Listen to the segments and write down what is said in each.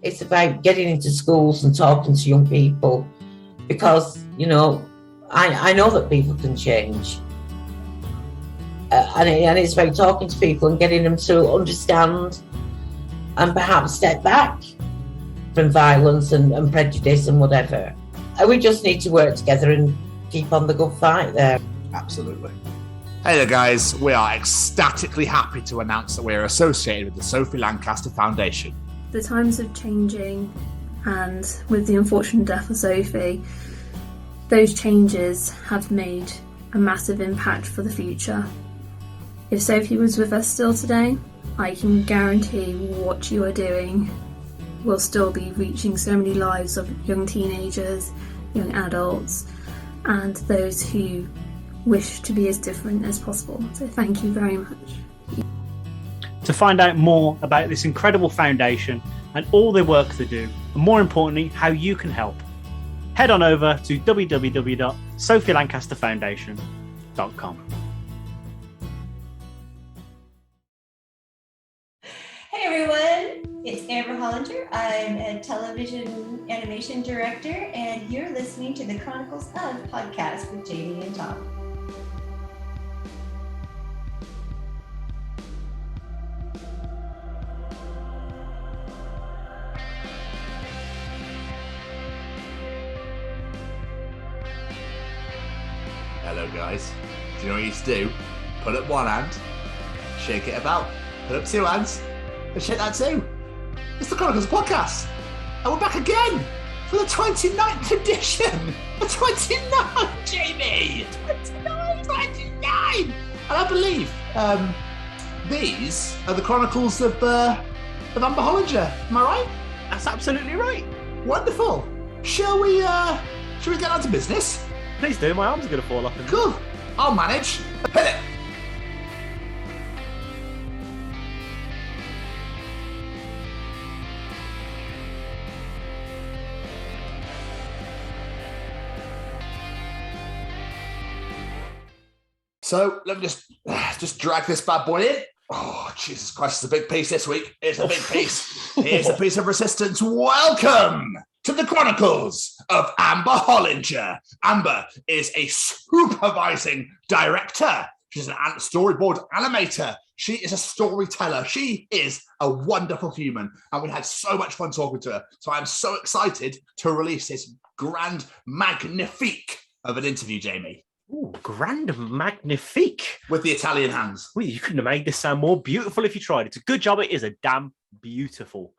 it's about getting into schools and talking to young people, because, you know, I know that people can change. And it's about talking to people and getting them to understand and perhaps step back from violence and prejudice and whatever. And we just need to work together and keep on the good fight there. Absolutely. Hey there, guys. We are ecstatically happy to announce that we are associated with the Sophie Lancaster Foundation. The times are changing, and with the unfortunate death of Sophie, those changes have made a massive impact for the future. If Sophie was with us still today, I can guarantee what you are doing will still be reaching so many lives of young teenagers, young adults, and those who wish to be as different as possible. So thank you very much. To find out more about this incredible foundation and all the work they do, and more importantly, how you can help, head on over to www.sophielancasterfoundation.com. Hey everyone, it's Amber Hollinger. I'm a television animation director, and you're listening to the Chronicles of Podcast with Jamie and Tom. Hello, guys. Do you know what you used to do? Put up one hand, shake it about. Put up two hands, and shake that too. It's the Chronicles of Podcast. And we're back again for the 29th edition. The 29th, Jamie! 29! And I believe these are the Chronicles of Amber Hollinger. Am I right? That's absolutely right. Wonderful. Shall we get on to business? Please do, my arms are going to fall off. Cool. I'll manage. Hit it. So let me just drag this bad boy in. Oh, Jesus Christ, it's a big piece this week. It's a big piece. Here's a piece of resistance. Welcome to the Chronicles of Amber Hollinger. Amber is a supervising director. She's an storyboard animator. She is a storyteller. She is a wonderful human, and we had so much fun talking to her. So I'm so excited to release this grand magnifique of an interview, Jamie. Ooh, grand magnifique. With the Italian hands. Well, you couldn't have made this sound more beautiful if you tried. It's a good job. It is a damn beautiful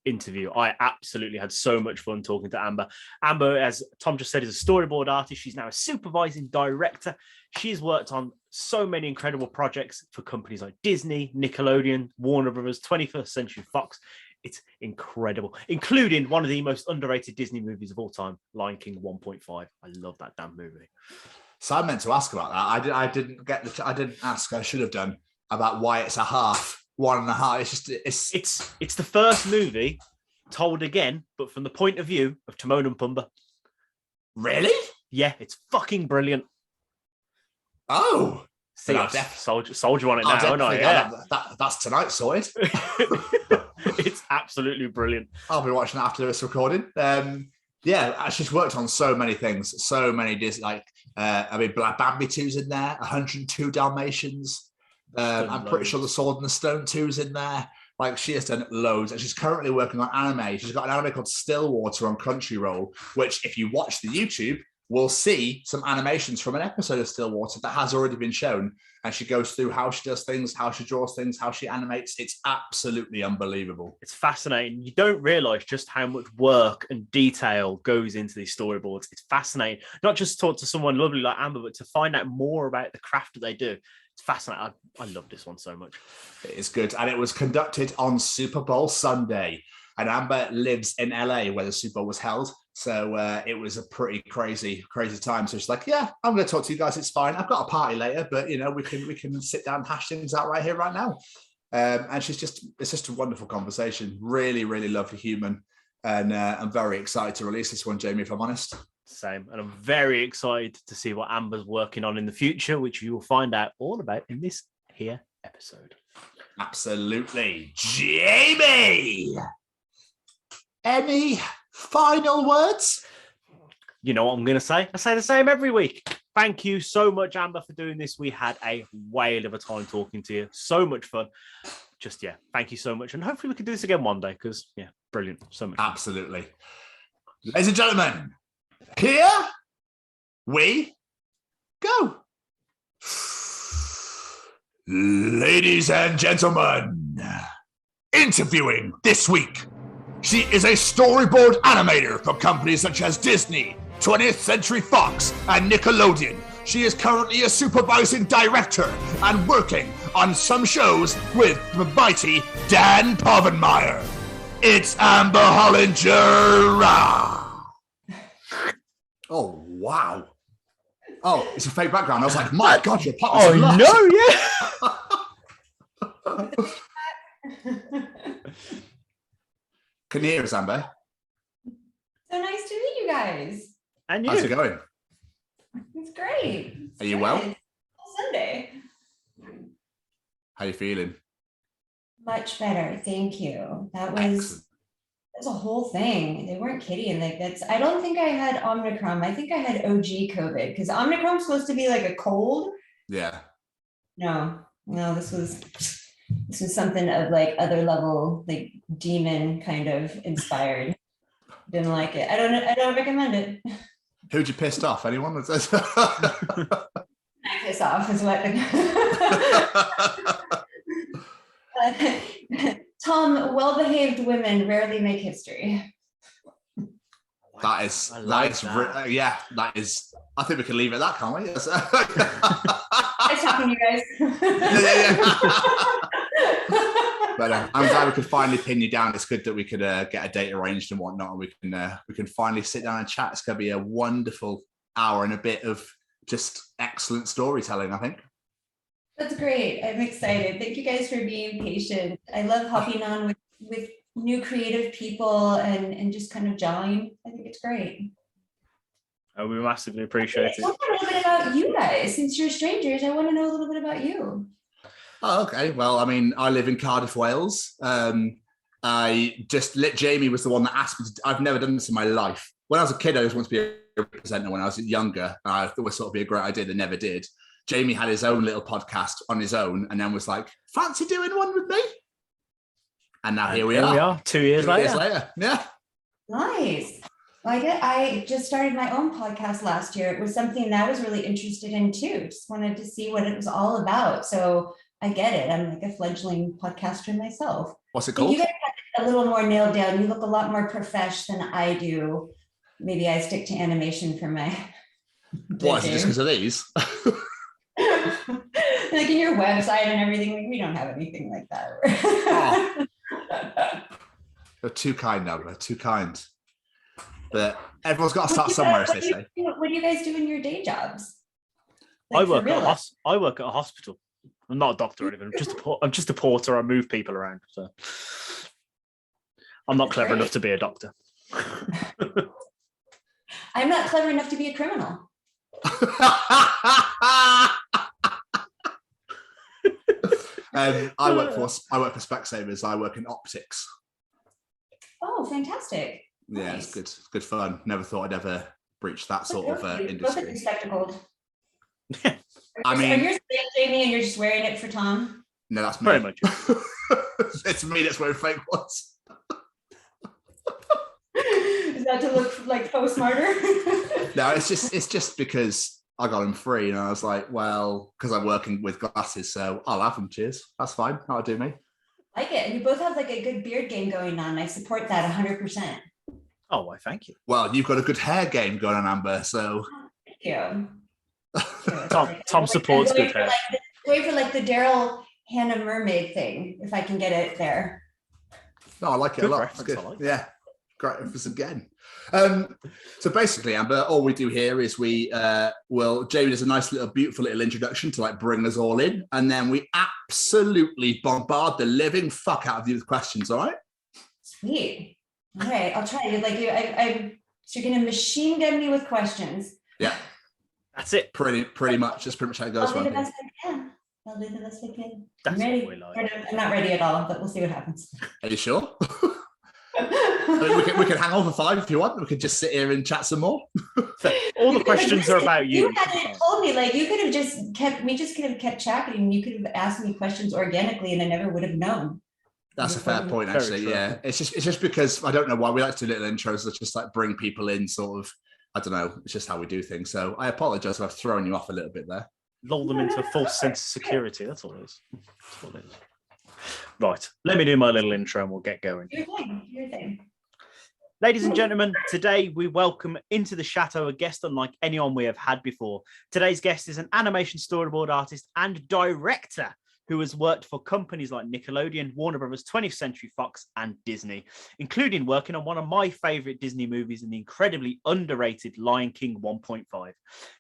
interview. I absolutely had so much fun talking to Amber. Amber, as Tom just said, is a storyboard artist. She's now a supervising director. She's worked on so many incredible projects for companies like Disney, Nickelodeon, Warner Brothers, 21st Century Fox. It's incredible, including one of the most underrated Disney movies of all time, Lion King 1.5. I love that damn movie. So I meant to ask about that. I didn't ask. I should have done about why it's a half, 1.5. It's the first movie told again, but from the point of view of Timon and Pumbaa. Really? Yeah, it's fucking brilliant. Oh, see, soldier on it now. No, yeah, that's tonight sorted. It's absolutely brilliant. I'll be watching that after this recording. Yeah, she's worked on so many things, so many Disney. Black Bambi 2's in there, 102 Dalmatians. I'm pretty sure the Sword and the Stone 2's in there. Like, she has done loads, and she's currently working on anime. She's got an anime called Stillwater on Crunchyroll, which, if you watch the YouTube, we'll see some animations from an episode of Stillwater that has already been shown. And she goes through how she does things, how she draws things, how she animates. It's absolutely unbelievable. It's fascinating. You don't realize just how much work and detail goes into these storyboards. It's fascinating. Not just to talk to someone lovely like Amber, but to find out more about the craft that they do. It's fascinating. I love this one so much. It is good. And it was conducted on Super Bowl Sunday. And Amber lives in LA where the Super Bowl was held. So it was a pretty crazy time. So she's like, yeah, I'm going to talk to you guys. It's fine. I've got a party later, but, you know, we can sit down and hash things out right here, right now. And it's just a wonderful conversation. Really, really lovely human. And I'm very excited to release this one, Jamie, if I'm honest. Same. And I'm very excited to see what Amber's working on in the future, which you will find out all about in this here episode. Absolutely. Jamie! any final words? You know what I'm going to say? I say the same every week. Thank you so much, Amber, for doing this. We had a whale of a time talking to you. So much fun. Just, thank you so much. And hopefully we can do this again one day because, brilliant. So much. Absolutely. Ladies and gentlemen, here we go. Ladies and gentlemen, interviewing this week, she is a storyboard animator for companies such as Disney, 20th Century Fox, and Nickelodeon. She is currently a supervising director and working on some shows with the mighty Dan Povenmire. It's Amber Hollinger. Oh, wow. Oh, it's a fake background. I was like, my God, your pop is Can you hear us, Amber? So nice to meet you guys. And you? How's it going? It's great. Are you well? Sunday. How you feeling? Much better, thank you. That was a whole thing. They weren't kidding. Like that's. I don't think I had Omicron. I think I had OG COVID because Omicron's supposed to be like a cold. Yeah. No. This was something of like other level, like demon kind of inspired. Didn't like it. I don't recommend it. Who'd you pissed off? Anyone? I piss off is what. Tom, well-behaved women rarely make history. That is. I think we can leave it at that, can't we? Yes. Nice talking to you guys. But I'm glad we could finally pin you down. It's good that we could get a date arranged and whatnot, and we can finally sit down and chat. It's going to be a wonderful hour and a bit of just excellent storytelling, I think. That's great. I'm excited. Thank you guys for being patient. I love hopping on with new creative people and just kind of gelling. I think it's great. Oh, we massively appreciate it. Tell me a little bit about you guys. Since you're strangers, I want to know a little bit about you. Oh, okay. Well, I mean, I live in Cardiff, Wales. Jamie was the one that asked me I've never done this in my life. When I was a kid, I just wanted to be a presenter. When I was younger, I thought it would sort of be a great idea. They never did. Jamie had his own little podcast on his own and then was like, fancy doing one with me? And now here we are. 2 years later. Yeah. Nice. Well, I just started my own podcast last year. It was something that I was really interested in too. Just wanted to see what it was all about. So I get it. I'm like a fledgling podcaster myself. What's it called? You guys have it a little more nailed down. You look a lot more profesh than I do. Maybe I stick to animation for my. What, is it just because of these? Like in your website and everything, like we don't have anything like that. You're too kind, Amber. Too kind. But everyone's got to start somewhere, as they say. What do you guys do in your day jobs? I work at a hospital. I'm not a doctor or anything. I'm just a porter. I move people around. So I'm not clever enough to be a doctor. I'm not clever enough to be a criminal. I work for Specsavers. I work in optics. Oh, fantastic! Yeah, nice. It's good fun. Never thought I'd ever breach that sort of industry. Both are spectacled. I mean, are yours fake, Jamie, and you're just wearing it for Tom? No, that's me. Very much. It's me that's wearing fake ones. Is that to look like smarter? No, it's just because I got them free, and I was like, well, because I'm working with glasses, so I'll have them. Cheers. That's fine. That'll do me. Like it, and you both have like a good beard game going on. I support that 100%. Oh, why? Thank you. Well, you've got a good hair game going on, Amber. So. Thank you. Tom supports good hair. Wait for like the Daryl Hannah mermaid thing, if I can get it there. No, I like it a lot. That's good. Yeah, great reference again. So basically, Amber, all we do here is Jamie does a nice little, beautiful little introduction to like bring us all in, and then we absolutely bombard the living fuck out of you with questions. All right? Sweet. All right, I'll try to like you. So you're gonna machine gun me with questions. Yeah. That's it. Pretty much. That's pretty much how it goes. I'll do the best I can. That's I'm ready. what we like. I'm not ready at all, but we'll see what happens. Are you sure? I mean, we can hang on for 5 if you want. We could just sit here and chat some more. All the questions are about you. You hadn't told me, like, you could have just kept chatting, and you could have asked me questions organically, and I never would have known. That's a fair point, actually. Very true. Yeah, it's just because I don't know why we like to do little intros that just like bring people in, sort of. I don't know. It's just how we do things. So I apologize if I've thrown you off a little bit there. Lull them into a false sense of security. That's all it is. That's all it is. Right. Let me do my little intro and we'll get going. Your thing. Ladies and gentlemen, today we welcome into the chateau a guest unlike anyone we have had before. Today's guest is an animation storyboard artist and director who has worked for companies like Nickelodeon, Warner Brothers, 20th Century Fox, and Disney, including working on one of my favourite Disney movies in the incredibly underrated Lion King 1.5.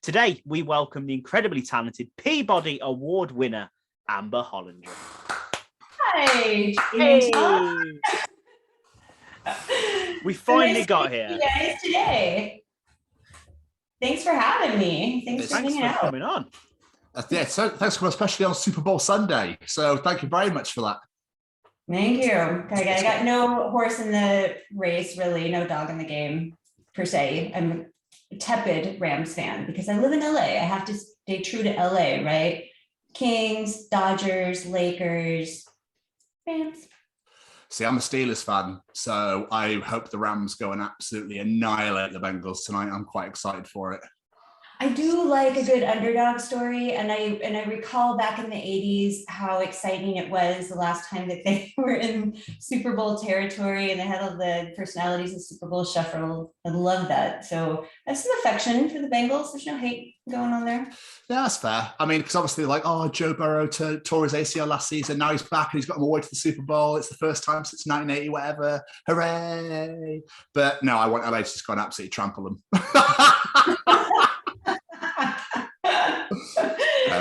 Today, we welcome the incredibly talented Peabody Award winner, Amber Hollinger. Hi. Hey. We finally got here. You guys today. Thanks for having me. Thanks for coming on. Yeah, so thanks for especially on Super Bowl Sunday. So thank you very much for that. Thank you. I got no horse in the race, really, no dog in the game per se. I'm a tepid Rams fan because I live in LA. I have to stay true to LA, right? Kings, Dodgers, Lakers, Rams. See, I'm a Steelers fan, so I hope the Rams go and absolutely annihilate the Bengals tonight. I'm quite excited for it. I do like a good underdog story, and I recall back in the 80s how exciting it was the last time that they were in Super Bowl territory and they had all the personalities of Super Bowl shuffle. I love that. So I have some affection for the Bengals. There's no hate going on there. Yeah, that's fair. I mean, because obviously, like, Joe Burrow tore his ACL last season. Now he's back and he's got him away to the Super Bowl. It's the first time since 1980, whatever. Hooray! But no, I want LA to just go and absolutely trample them.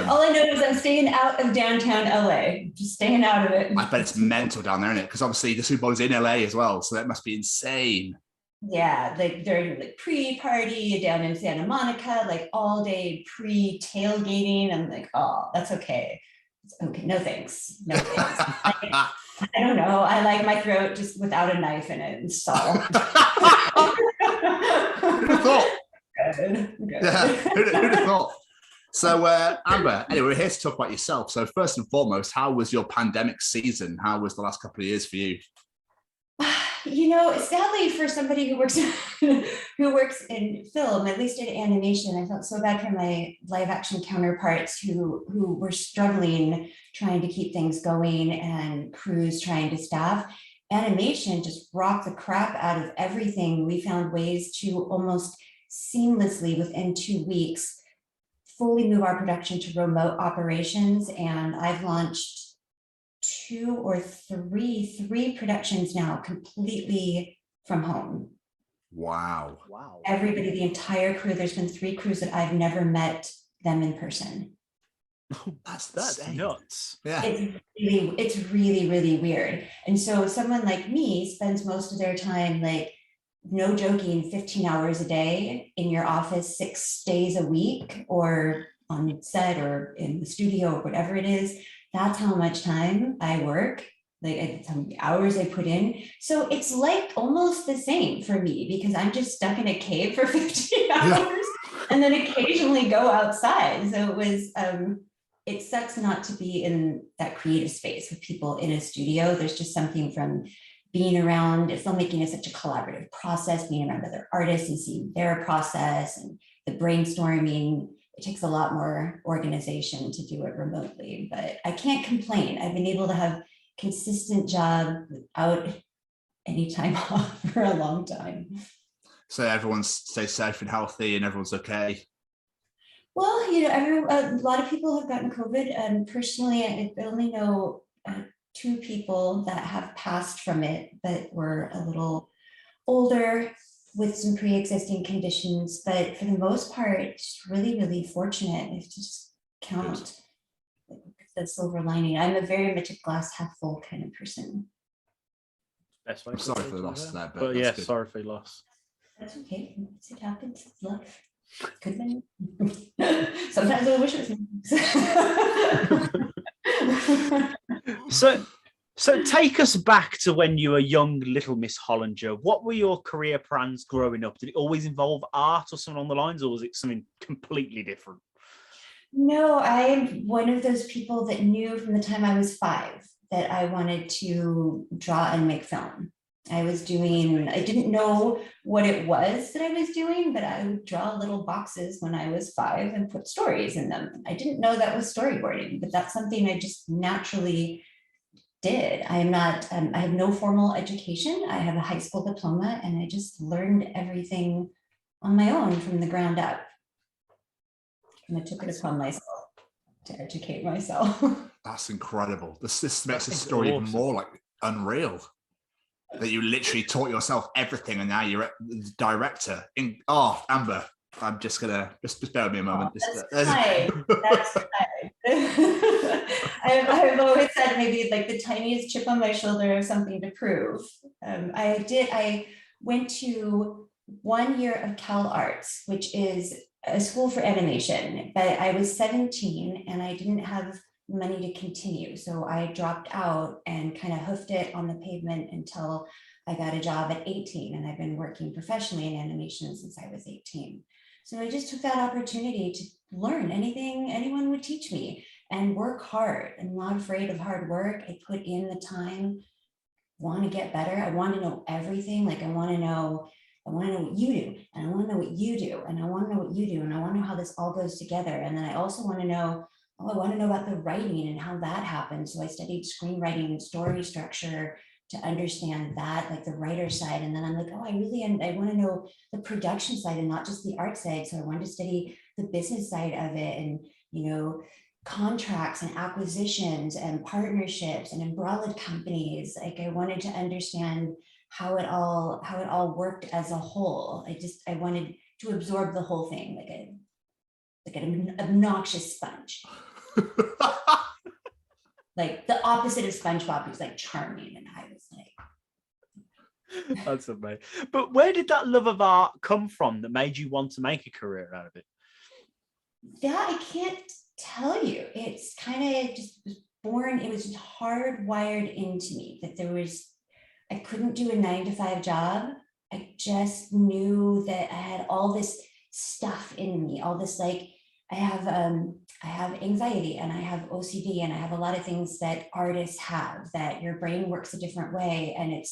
All I know is I'm staying out of downtown LA, just staying out of it. I bet it's mental down there, isn't it? Because obviously the Super Bowl is in LA as well, so that must be insane. Yeah, like during like pre-party down in Santa Monica, like all day pre-tailgating. I'm like, oh, that's okay. It's okay, no thanks. No thanks. I don't know. I like my throat just without a knife in it and salt. Who'd have thought? Good. Yeah, who'd have thought? So, Amber, anyway, we're here to talk about yourself. So first and foremost, how was your pandemic season? How was the last couple of years for you? You know, sadly, for somebody who works in film, at least in animation, I felt so bad for my live action counterparts who were struggling trying to keep things going and crews trying to staff. Animation just rocked the crap out of everything. We found ways to almost seamlessly within 2 weeks fully move our production to remote operations, and I've launched 2 or 3 productions now completely from home. Wow. Everybody, the entire crew, there's been 3 crews that I've never met them in person. That's nuts. Yeah. It's really, really weird. And so someone like me spends most of their time, like, no joking, 15 hours a day in your office, 6 days a week, or on set or in the studio or whatever it is. That's how much time I work, like how many hours I put in. So it's like almost the same for me because I'm just stuck in a cave for 15 hours and then occasionally go outside. So it was, it sucks not to be in that creative space with people in a studio. There's just something from being around, filmmaking is such a collaborative process, being around other artists and seeing their process and the brainstorming. It takes a lot more organization to do it remotely, but I can't complain. I've been able to have consistent job without any time off for a long time. So everyone stays safe and healthy and everyone's okay. Well, you know, a lot of people have gotten COVID, and personally, I only know 2 people that have passed from it, but were a little older with some pre-existing conditions. But for the most part, it's really, really fortunate if to just count the silver lining. I'm a very much a glass half full kind of person. I'm sorry for the loss there, but yeah, good. Sorry for the loss. That's okay. It happens. It's life. Could be. Sometimes I wish it was. So So take us back to when you were young, little Miss Hollinger. What were your career plans growing up? Did it always involve art or something along the lines, or was it something completely different? No, I'm one of those people that knew from the time I was 5 that I wanted to draw and make film. I didn't know what it was that I was doing, but I would draw little boxes when I was 5 and put stories in them. I didn't know that was storyboarding, but that's something I just naturally did. I have no formal education. I have a high school diploma, and I just learned everything on my own from the ground up. And I took it upon myself to educate myself. That's incredible. This makes the story even more like unreal. That you literally taught yourself everything, and now you're the director. Amber, I'm just gonna just bear with me a moment. That's fine. That's fine. I've always said maybe like the tiniest chip on my shoulder of something to prove. I went to 1 year of Cal Arts, which is a school for animation, but I was 17 and I didn't have money to continue. So I dropped out and kind of hoofed it on the pavement until I got a job at 18. And I've been working professionally in animation since I was 18. So I just took that opportunity to learn anything anyone would teach me and work hard. I'm not afraid of hard work. I put in the time, want to get better. I want to know everything. Like I want to know what you do, and I want to know what you do, and I want to know what you do, and I want to know how this all goes together. And then I also want to know, I want to know about the writing and how that happens. So I studied screenwriting and story structure to understand that, like the writer side. And then I'm like, I want to know the production side and not just the art side. So I wanted to study the business side of it, and, contracts and acquisitions and partnerships and umbrella companies. Like I wanted to understand how it all worked as a whole. I wanted to absorb the whole thing like an obnoxious sponge. Like the opposite of SpongeBob, who's like charming, and I was like, that's amazing. But where did that love of art come from that made you want to make a career out of it? That I can't tell you. It's kind of just was born. It was just hardwired into me that I couldn't do a 9-to-5 job. I just knew that I had all this stuff in me, all this, like I have anxiety and I have OCD and I have a lot of things that artists have, that your brain works a different way. And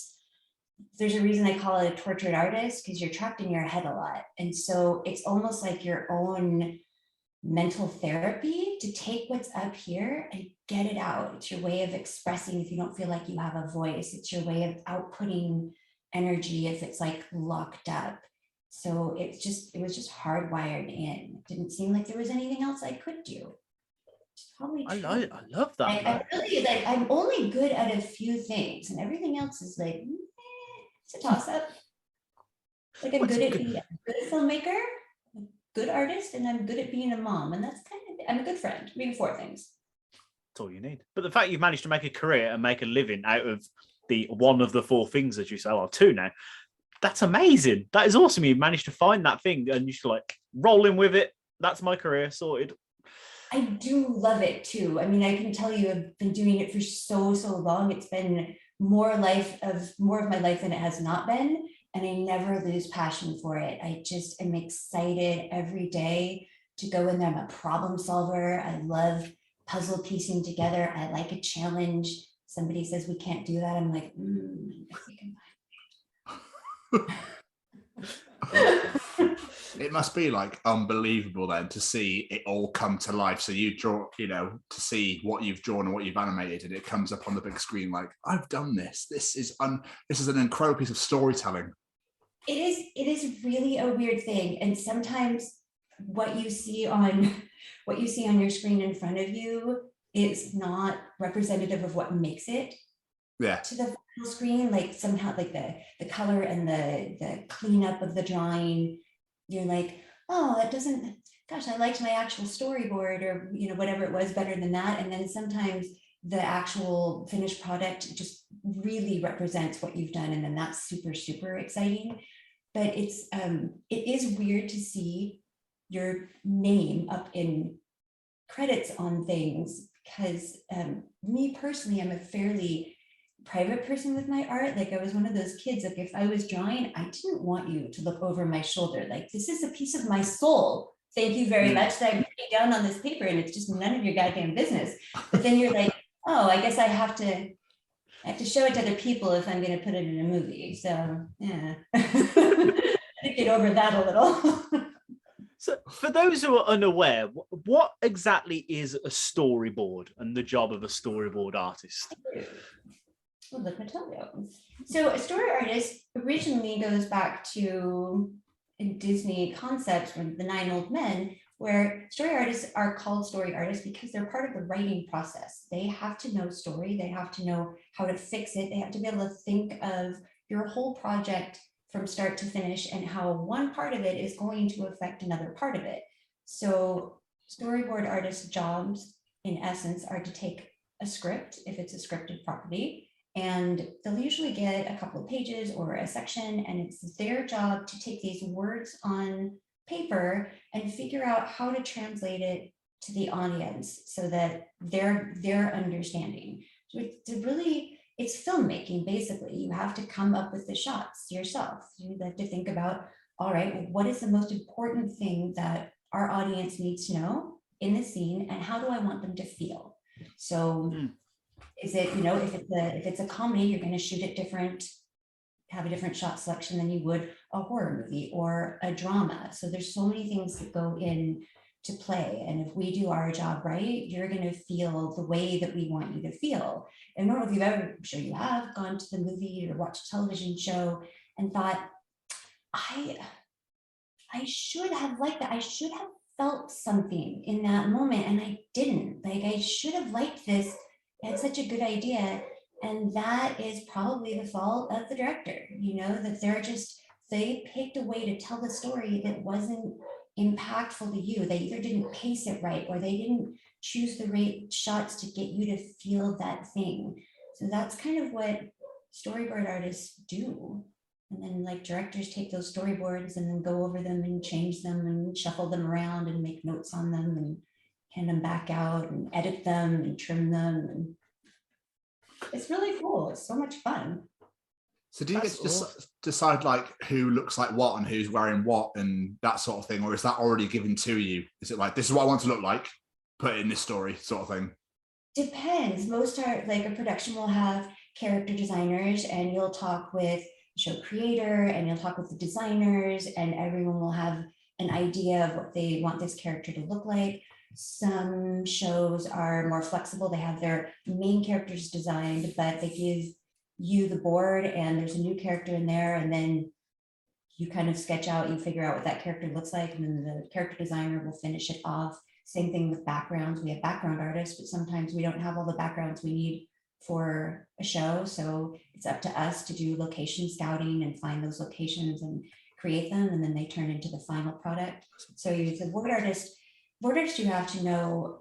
there's a reason I call it a tortured artist, because you're trapped in your head a lot. And so it's almost like your own mental therapy to take what's up here and get it out. It's your way of expressing if you don't feel like you have a voice. It's your way of outputting energy if it's like locked up. So it was just hardwired in. It didn't seem like there was anything else I could do. It's probably true. I love that. I'm only good at a few things, and everything else is like, it's a toss up. Like I'm good at being a good filmmaker, a good artist, and I'm good at being a mom. And that's I'm a good friend. Maybe 4 things. That's all you need. But the fact you've managed to make a career and make a living out of the one of the 4 things that you say, 2 now, that's amazing. That is awesome. You managed to find that thing and you're like rolling with it. That's my career sorted. I do love it too. I mean, I can tell you I've been doing it for so long. It's been more of my life than it has not been. And I never lose passion for it. I just am excited every day to go in there. I'm a problem solver. I love puzzle piecing together. I like a challenge. Somebody says we can't do that. I'm like, I think It must be like unbelievable then to see it all come to life. So you draw, to see what you've drawn and what you've animated, and it comes up on the big screen like, I've done this. This is an incredible piece of storytelling. It is really a weird thing. And sometimes what you see on your screen in front of you is not representative of what makes it to the final screen. Like somehow like the color and the cleanup of the drawing, you're like, that doesn't, gosh, I liked my actual storyboard or whatever it was better than that. And then sometimes the actual finished product just really represents what you've done, and then that's super exciting. But it is weird to see your name up in credits on things, because me personally, I'm a fairly private person with my art. Like I was one of those kids, like if I was drawing, I didn't want you to look over my shoulder. Like this is a piece of my soul. Thank you very much that I'm putting down on this paper and it's just none of your goddamn business. But then you're like, oh, I guess I have to show it to other people if I'm going to put it in a movie. So yeah, I think get over that a little. So for those who are unaware, what exactly is a storyboard and the job of a storyboard artist? Well, let me tell you. So a story artist originally goes back to a Disney concept from the 9 Old Men, where story artists are called story artists because they're part of the writing process. They have to know story, they have to know how to fix it, they have to be able to think of your whole project from start to finish and how one part of it is going to affect another part of it. So storyboard artists' jobs, in essence, are to take a script, if it's a scripted property, and they'll usually get a couple of pages or a section, and it's their job to take these words on paper and figure out how to translate it to the audience so that they're understanding. So it's filmmaking, basically. You have to come up with the shots yourself. You have to think about, all right, well, what is the most important thing that our audience needs to know in the scene, and how do I want them to feel? So is it, if it's a comedy, you're going to shoot it different, have a different shot selection than you would a horror movie or a drama. So there's so many things that go in to play. And if we do our job right, you're going to feel the way that we want you to feel. And I don't know if you've ever, I'm sure you have, gone to the movie or watched a television show and thought, I should have liked that. I should have felt something in that moment. And I didn't. Like, I should have liked this. I had such a good idea. And that is probably the fault of the director, that they picked a way to tell the story that wasn't impactful to you. They either didn't pace it right, or they didn't choose the right shots to get you to feel that thing. So that's kind of what storyboard artists do. And then like directors take those storyboards and then go over them and change them and shuffle them around and make notes on them and hand them back out and edit them and trim them. And it's really cool. It's so much fun. So do you get to decide like who looks like what and who's wearing what and that sort of thing? Or is that already given to you? Is it like, this is what I want to look like, put it in this story sort of thing? Depends. Most are like a production will have character designers, and you'll talk with the show creator and you'll talk with the designers, and everyone will have an idea of what they want this character to look like. Some shows are more flexible. They have their main characters designed, but they give you the board and there's a new character in there, and then you kind of sketch out, you figure out what that character looks like, and then the character designer will finish it off. Same thing with backgrounds. We have background artists, but sometimes we don't have all the backgrounds we need for a show. So it's up to us to do location scouting and find those locations and create them, and then they turn into the final product. So as a board artist, you have to know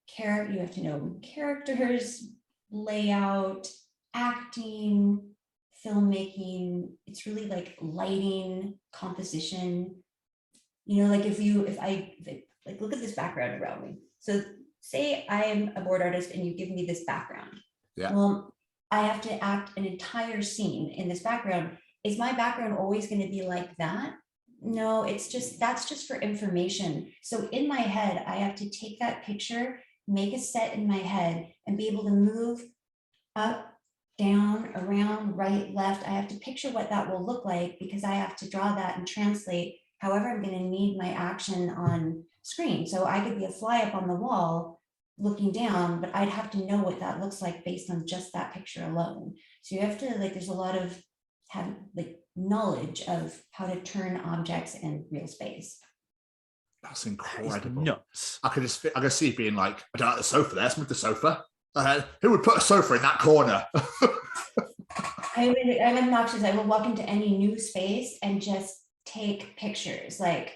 characters, layout, acting, filmmaking. It's really like lighting, composition. Like if I look at this background around me. So say I am a board artist and you give me this background. Yeah. Well, I have to act an entire scene in this background. Is my background always going to be like that? No, that's just for information. So in my head, I have to take that picture, make a set in my head, and be able to move up, down, around, right, left. I have to picture what that will look like, because I have to draw that and translate however I'm going to need my action on screen. So I could be a fly up on the wall looking down, but I'd have to know what that looks like based on just that picture alone. So you have to there's a lot of knowledge of how to turn objects in real space. That's incredible. Nuts. I can see it being like, I don't like the sofa there, let's move the sofa. Who would put a sofa in that corner? I'm obnoxious. I will walk into any new space and just take pictures. Like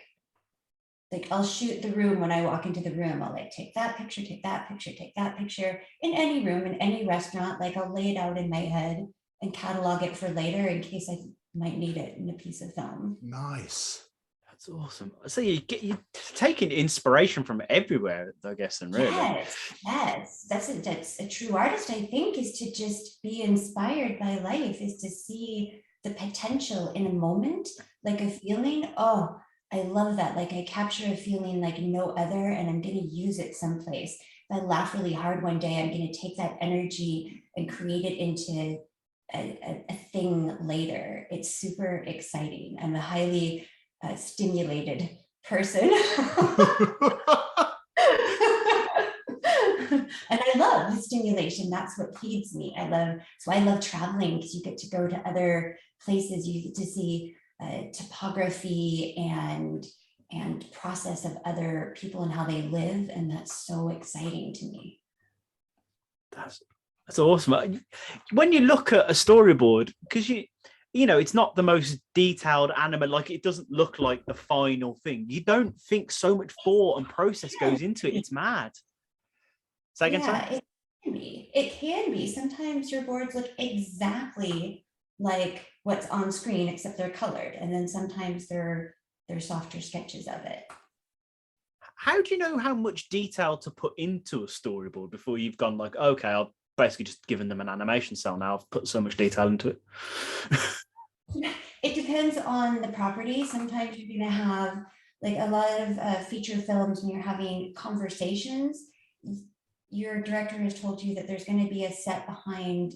I'll shoot the room when I walk into the room. I'll take that picture, take that picture, take that picture in any room, in any restaurant. I'll lay it out in my head and catalog it for later in case I might need it in a piece of film. Nice. That's awesome. So you're taking inspiration from everywhere, I guess, and really. Yes. That's a true artist, I think, is to just be inspired by life, is to see the potential in a moment, like a feeling. Oh, I love that. Like I capture a feeling like no other, and I'm going to use it someplace. If I laugh really hard one day, I'm going to take that energy and create it into a thing later. It's super exciting. I'm a highly stimulated person. And I love the stimulation. That's what feeds me. I love traveling, because you get to go to other places. You get to see topography and process of other people and how they live. And that's so exciting to me. That's awesome. When you look at a storyboard, because you know, it's not the most detailed anime, like it doesn't look like the final thing. You don't think so much thought and process goes into it. It's mad. Second time? It can be. It can be. Sometimes your boards look exactly like what's on screen, except they're colored. And then sometimes they're softer sketches of it. How do you know how much detail to put into a storyboard before you've gone like, okay, I've basically just given them an animation cell now, I've put so much detail into it? It depends on the property. Sometimes you're going to have, like a lot of feature films, when you're having conversations, your director has told you that there's going to be a set behind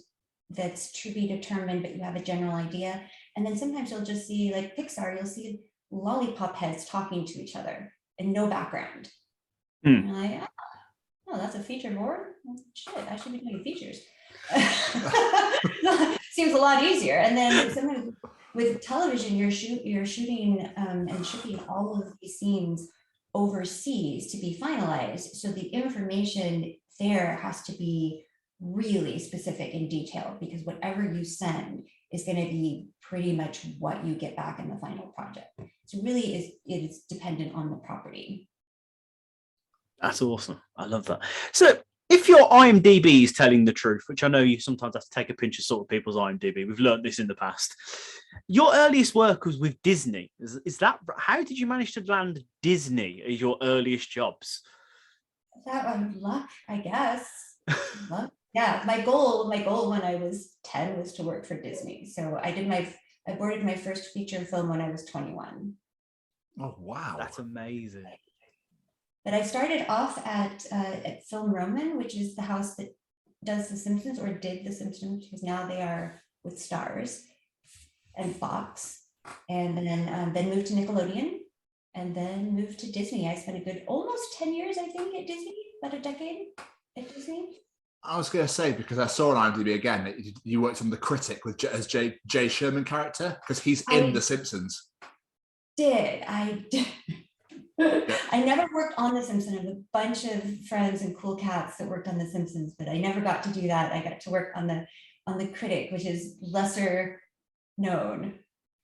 that's to be determined, but you have a general idea. And then sometimes you'll just see, like Pixar, you'll see lollipop heads talking to each other and no background. And you're like, oh, that's a feature board? Well, shit, I should be doing features. Seems a lot easier. And then sometimes with television, you're shooting and shipping all of these scenes overseas to be finalized. So the information there has to be really specific and detailed, because whatever you send is going to be pretty much what you get back in the final project. So really it's dependent on the property. That's awesome. I love that. So if your IMDb is telling the truth, which I know you sometimes have to take a pinch of salt with people's IMDb, we've learned this in the past. Your earliest work was with Disney. Is that, how did you manage to land Disney as your earliest jobs? That was luck, I guess. Luck. Yeah, my goal when I was 10 was to work for Disney. So I boarded my first feature film when I was 21. Oh, wow. That's amazing. But I started off at Film Roman, which is the house that does The Simpsons, or did The Simpsons, because now they are with Stars and Fox, and then moved to Nickelodeon, and then moved to Disney. I spent a good almost 10 years, I think, at Disney, about a decade at Disney. I was going to say, because I saw on IMDb again, that you worked on The Critic as Jay Sherman character, because he's in The Simpsons. I did. I never worked on The Simpsons. I have a bunch of friends and cool cats that worked on The Simpsons, but I never got to do that. I got to work on the Critic, which is lesser known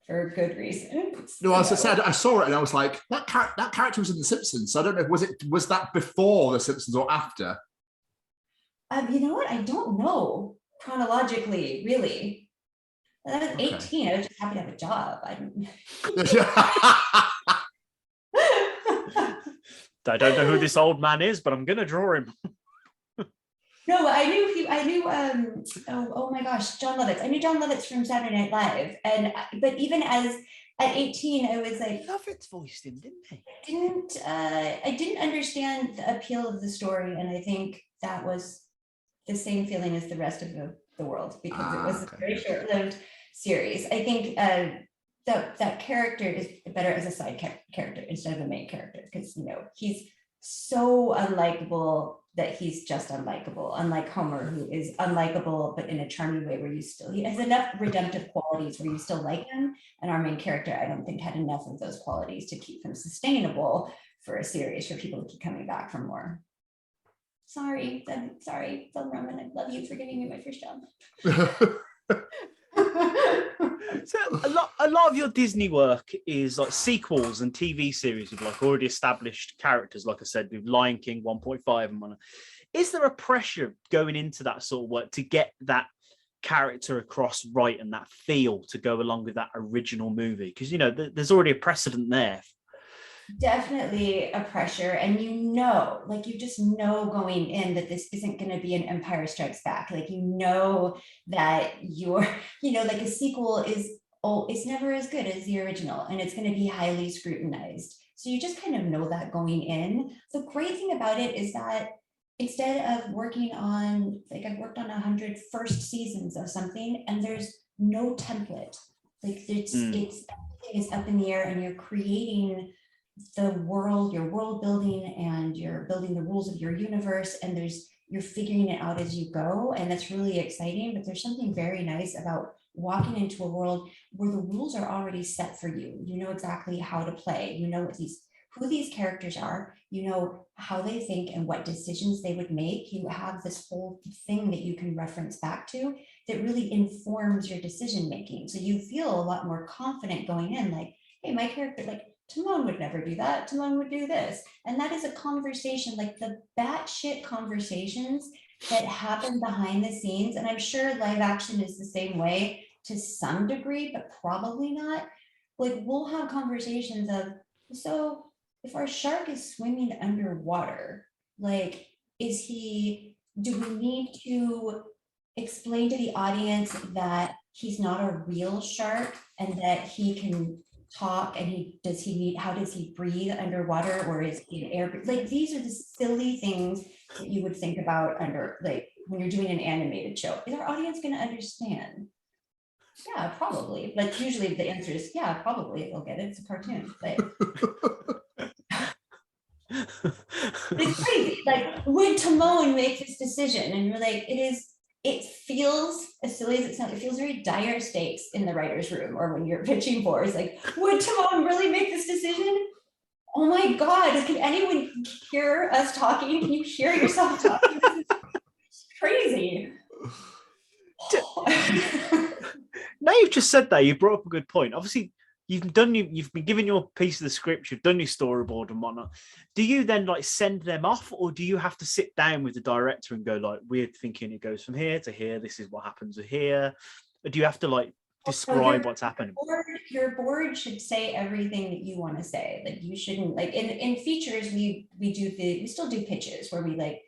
for good reason. No, as I said, I saw it and I was like, that character was in The Simpsons. So I don't know, was that before The Simpsons or after? You know what? I don't know chronologically, really. I was 18. I was just happy to have a job. I don't know who this old man is, but I'm going to draw him. No, I knew, oh my gosh, John Lovitz. I knew John Lovitz from Saturday Night Live. But even at 18, I was like, Lovitz voiced him, didn't he? I didn't understand the appeal of the story. And I think that was the same feeling as the rest of the world, because it was a very short-lived series. I think that character is better as a side character instead of a main character, because he's so unlikable that he's just unlikable, unlike Homer, who is unlikable but in a charming way, where he has enough redemptive qualities where you still like him, and our main character, I don't think, had enough of those qualities to keep him sustainable for a series, for people to keep coming back for more. Sorry, Phil Roman, I love you for giving me my first job. So a lot of your Disney work is like sequels and TV series with like already established characters, like I said, with Lion King 1.5 and one. Is there a pressure going into that sort of work to get that character across right and that feel to go along with that original movie? Because there's already a precedent there. definitely a pressure, and you just know going in that this isn't going to be an Empire Strikes Back. Like, that like a sequel is, it's never as good as the original, and it's going to be highly scrutinized. So you just kind of know that going in. The great thing about it is that instead of working on, like, I've worked on 100 first seasons of something, and there's no template. Like, everything is up in the air, and you're creating the world, your world building, and you're building the rules of your universe, and you're figuring it out as you go, and that's really exciting. But there's something very nice about walking into a world where the rules are already set for you. You know exactly how to play. You know who these characters are. You know how they think and what decisions they would make. You have this whole thing that you can reference back to that really informs your decision making. So you feel a lot more confident going in, like, hey, my character, like, Timon would never do that. Timon would do this. And that is a conversation, like the batshit conversations that happen behind the scenes. And I'm sure live action is the same way to some degree, but probably not. Like, we'll have conversations of, so if our shark is swimming underwater, like, do we need to explain to the audience that he's not a real shark and that he can talk, and how does he breathe underwater, or is he an air? Like, these are the silly things that you would think about when you're doing an animated show. Is our audience going to understand? Yeah, probably. Like, usually the answer is, yeah, probably they'll get it. It's a cartoon. But it's crazy. Like, would Timon make this decision? And you're like, it feels, as silly as it sounds, it feels very dire stakes in the writer's room, or when you're pitching for. It's like, would Timon really make this decision? Oh my God, can anyone hear us talking? Can you hear yourself talking? It's crazy. Now you've just said that, you brought up a good point. Obviously, you've been given your piece of the script, you've done your storyboard and whatnot. Do you then like send them off, or do you have to sit down with the director and go, like, we're thinking it goes from here to here, this is what happens here? Or do you have to like describe what's happening? Your board should say everything that you want to say. Like, you shouldn't, like, in features, we still do pitches where we like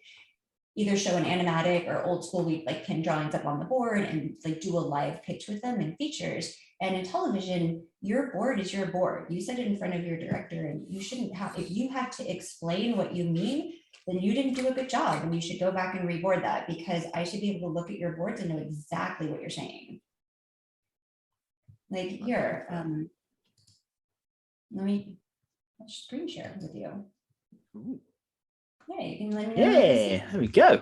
either show an animatic, or old school, we like pin drawings up on the board and like do a live pitch with them in features. And in television, your board is your board. You set it in front of your director, and you shouldn't have, if you have to explain what you mean, then you didn't do a good job, and you should go back and reboard that, because I should be able to look at your boards and know exactly what you're saying. Like, here, let me screen share with you. Ooh. Yeah, you can let me know. Yeah, there we go.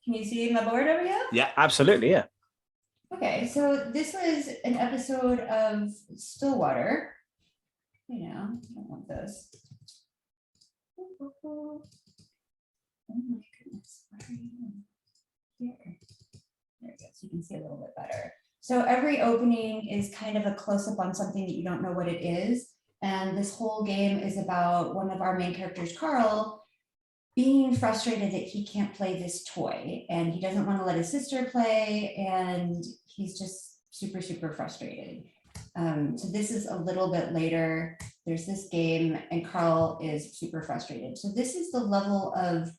Can you see my board over here? Yeah, absolutely, yeah. Okay, so this was an episode of Stillwater. I don't want this. Oh my goodness, where are you? Here. There we go, so you can see a little bit better. So every opening is kind of a close-up on something that you don't know what it is. And this whole game is about one of our main characters, Carl, being frustrated that he can't play this toy, and he doesn't want to let his sister play, and he's just super, super frustrated. So this is a little bit later. There's this game, and Carl is super frustrated. So this is the level of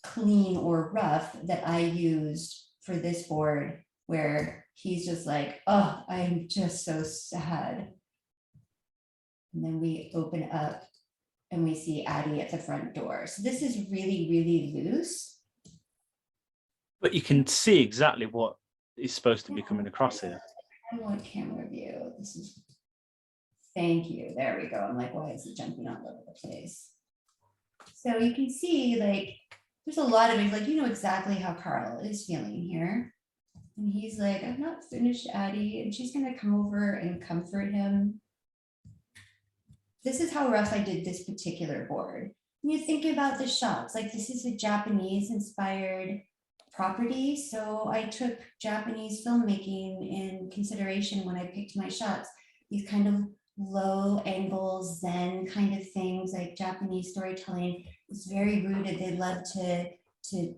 clean or rough that I used for this board, where he's just like, oh, I'm just so sad. And then we open up and we see Addie at the front door. So this is really, really loose. But you can see exactly what is supposed to be coming across here. I want camera view. This is, thank you. There we go. I'm like, why is it jumping all over the place? So you can see, like, there's a lot of it. Like, you know exactly how Carl is feeling here. And he's like, I've not finished Addie, and she's gonna come over and comfort him. This is how rough I did this particular board. When you think about the shots, like, this is a Japanese inspired property. So I took Japanese filmmaking in consideration when I picked my shots. These kind of low angle Zen kind of things, like Japanese storytelling is very rooted. They love to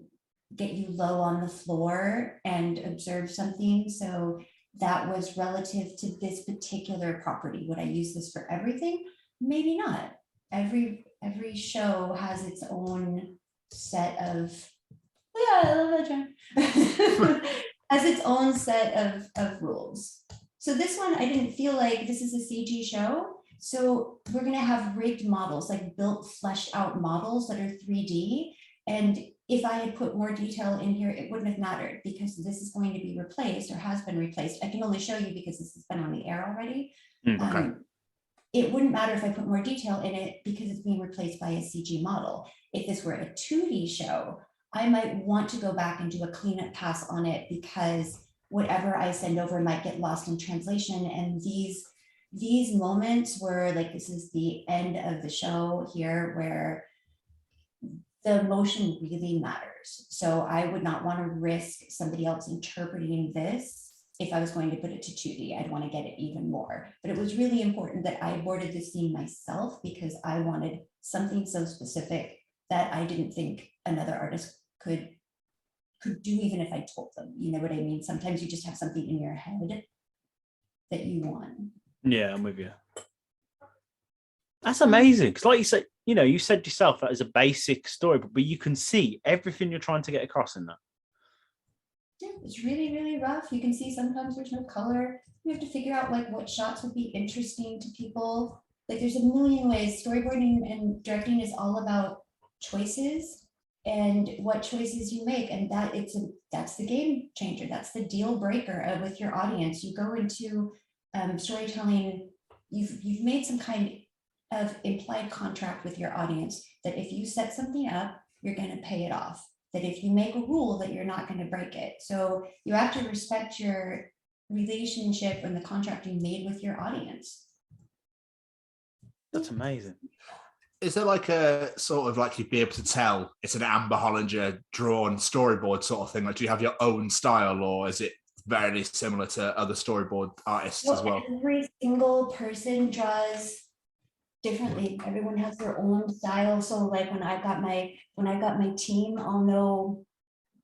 get you low on the floor and observe something. So that was relative to this particular property. Would I use this for everything? Maybe not. every show has its own set of, yeah, I love that John. Has its own set of rules. So this one, I didn't feel like this is a CG show. So we're gonna have rigged models, like built, fleshed out models that are 3D. And if I had put more detail in here, it wouldn't have mattered because this is going to be replaced or has been replaced. I can only show you because this has been on the air already. Okay. It wouldn't matter if I put more detail in it because it's being replaced by a CG model. If this were a 2D show, I might want to go back and do a cleanup pass on it because whatever I send over might get lost in translation. And these moments where like, this is the end of the show here where the emotion really matters. So I would not want to risk somebody else interpreting this. If I was going to put it to 2D, I'd want to get it even more. But it was really important that I boarded the scene myself because I wanted something so specific that I didn't think another artist could do even if I told them. You know what I mean? Sometimes you just have something in your head that you want. Yeah, I'm with you. That's amazing. Because like you said, you know, you said yourself that is a basic story, but you can see everything you're trying to get across in that. Yeah, it's really, really rough. You can see sometimes there's no color. You have to figure out like what shots would be interesting to people. Like there's a million ways. Storyboarding and directing is all about choices and what choices you make. And that's the game changer. That's the deal breaker with your audience. You go into storytelling, you've made some kind of implied contract with your audience that if you set something up, you're going to pay it off. That if you make a rule that you're not going to break it. So you have to respect your relationship and the contract you made with your audience. That's amazing. Is there like a sort of like you'd be able to tell it's an Amber Hollinger drawn storyboard sort of thing? Like, do you have your own style or is it very similar to other storyboard artists as well? Every single person draws differently. Everyone has their own style. So like when I got my team, I'll know,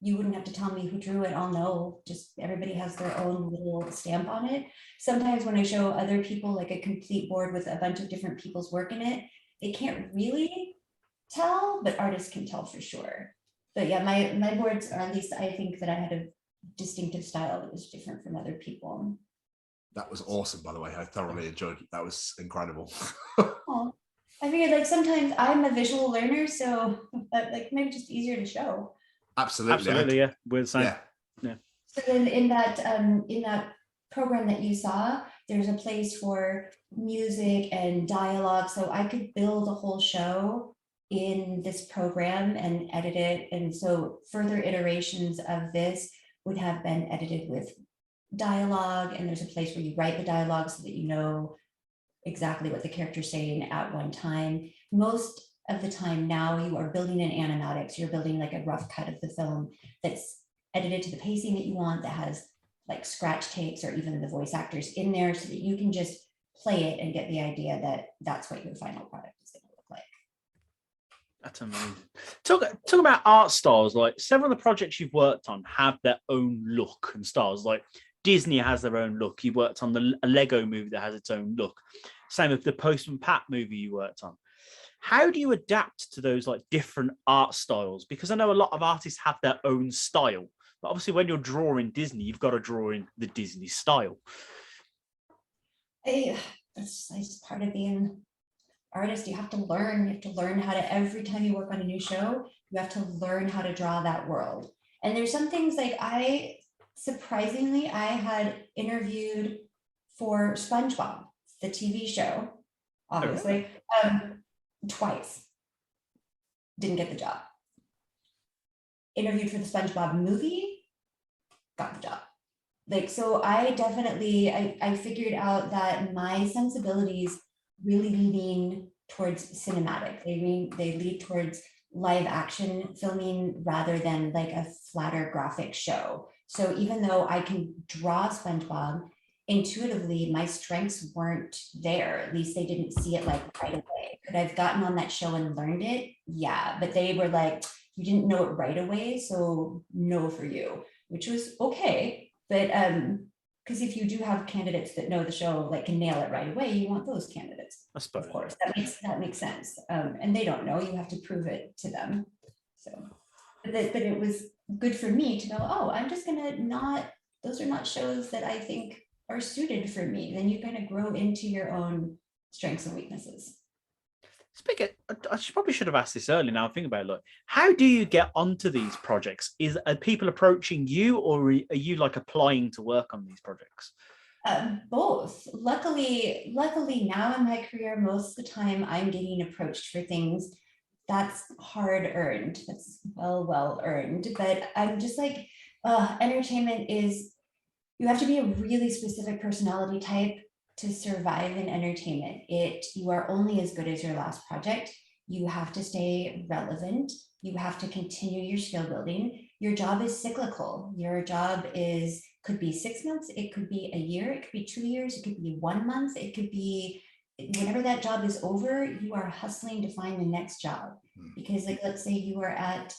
you wouldn't have to tell me who drew it. I'll know, just everybody has their own little stamp on it. Sometimes when I show other people like a complete board with a bunch of different people's work in it, they can't really tell, but artists can tell for sure. But yeah, my boards, or at least I think that I had a distinctive style that was different from other people. That was awesome, by the way. I thoroughly enjoyed it. That was incredible. Oh, I figured like sometimes I'm a visual learner, so like maybe just easier to show. Absolutely. Yeah. We're the same. Yeah. So then in that program that you saw, there's a place for music and dialogue. So I could build a whole show in this program and edit it. And so further iterations of this would have been edited with dialogue, and there's a place where you write the dialogue so that you know exactly what the character's saying at one time. Most of the time now you are building an animatic, so you're building like a rough cut of the film that's edited to the pacing that you want, that has like scratch takes or even the voice actors in there so that you can just play it and get the idea that that's what your final product is going to look like. That's amazing. Talk about art styles. Like several of the projects you've worked on have their own look and styles. Like Disney has their own look. You worked on a Lego movie that has its own look. Same with the Postman Pat movie you worked on. How do you adapt to those like different art styles? Because I know a lot of artists have their own style, but obviously when you're drawing Disney, you've got to draw in the Disney style. That's part of being artist. You have to learn how to, every time you work on a new show, you have to learn how to draw that world. And there's some things like surprisingly, I had interviewed for SpongeBob, the TV show, obviously, twice. Didn't get the job. Interviewed for the SpongeBob movie, got the job. Like, so I definitely, I figured out that my sensibilities really lean towards cinematic. They lead towards live action filming rather than like a flatter graphic show. So even though I can draw SpongeBob, intuitively my strengths weren't there. At least they didn't see it like right away. Could I've gotten on that show and learned it? Yeah, but they were like, you didn't know it right away, so no for you, which was okay. But because if you do have candidates that know the show, like can nail it right away, you want those candidates. I suppose. Of course, that makes sense. And they don't know, you have to prove it to them. So, but it was good for me to know, oh, I'm just gonna those are not shows that I think are suited for me. Then you kind of grow into your own strengths and weaknesses. Speaking, probably should have asked this earlier. Now I think about it. Look, how do you get onto these projects? Are people approaching you, or are you like applying to work on these projects? Both. Luckily now in my career, most of the time I'm getting approached for things that's hard earned. That's well earned. But I'm just like, entertainment is, you have to be a really specific personality type to survive in entertainment. You are only as good as your last project. You have to stay relevant. You have to continue your skill building. Your job is cyclical. Your job could be 6 months, it could be a year, it could be 2 years, it could be 1 month, it could be whenever that job is over, you are hustling to find the next job. Because like, let's say you are at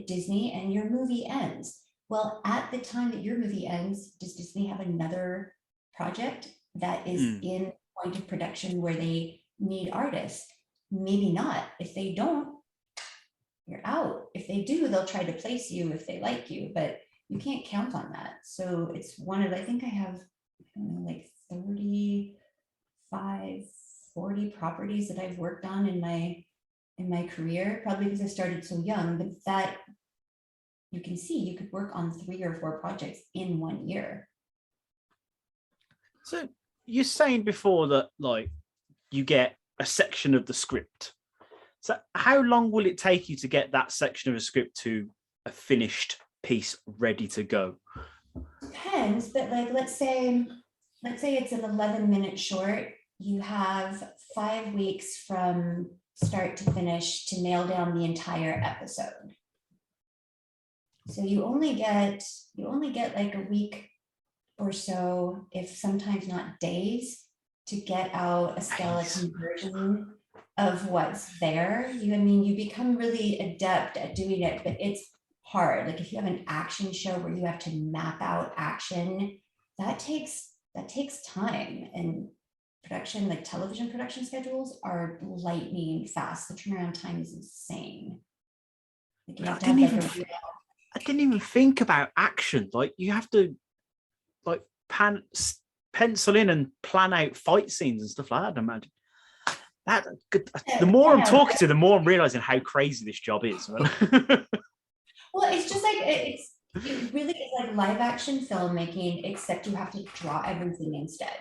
Disney and your movie ends. Well, at the time that your movie ends, does Disney have another project that is in point of production where they need artists? Maybe not. If they don't, you're out. If they do, they'll try to place you if they like you, but you can't count on that. So it's I think I have, like 35, 40 properties that I've worked on in my career, probably because I started so young, but that you can see you could work on 3 or 4 projects in 1 year. So you're saying before that like you get a section of the script. So how long will it take you to get that section of a script to a finished piece ready to go? Depends, but like let's say it's an 11-minute short. You have 5 weeks from start to finish to nail down the entire episode. So you only get like a week or so, if sometimes not days, to get out a skeleton version of what's there. You become really adept at doing it, but it's hard. Like if you have an action show where you have to map out action, that takes time. And production, like television production schedules, are lightning fast. The turnaround time is insane. Like I didn't even think about action. Like you have to like pencil in and plan out fight scenes and stuff like that. I'd imagine. The more I'm talking to, the more I'm realizing how crazy this job is. Well, it's just like it really is like live action filmmaking, except you have to draw everything instead.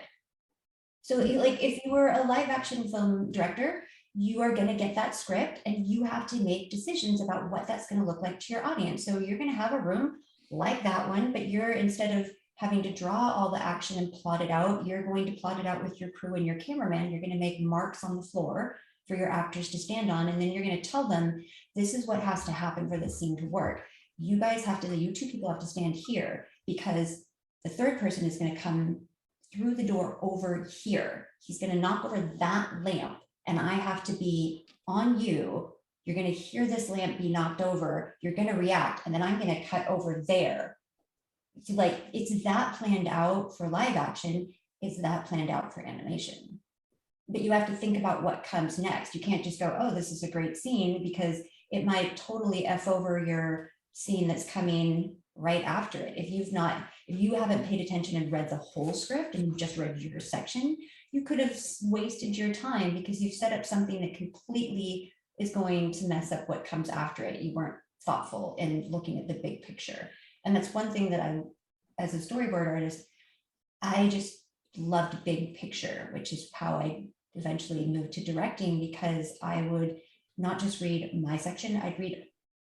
So like if you were a live action film director, you are going to get that script and you have to make decisions about what that's going to look like to your audience. So you're going to have a room like that one, but instead of having to draw all the action and plot it out, you're going to plot it out with your crew and your cameraman. You're going to make marks on the floor for your actors to stand on. And then you're going to tell them, this is what has to happen for this scene to work. You two people have to stand here because the third person is going to come through the door over here. He's going to knock over that lamp and I have to be on you. You're going to hear this lamp be knocked over. You're going to react. And then I'm going to cut over there. So like it's that planned out for live action, it's that planned out for animation. But you have to think about what comes next. You can't just go, oh, this is a great scene, because it might totally F over your scene that's coming right after it. If you haven't paid attention and read the whole script and you just read your section, you could have wasted your time because you've set up something that completely is going to mess up what comes after it. You weren't thoughtful in looking at the big picture. And that's one thing that as a storyboard artist, I just loved big picture, which is how I eventually moved to directing, because I would not just read my section, I'd read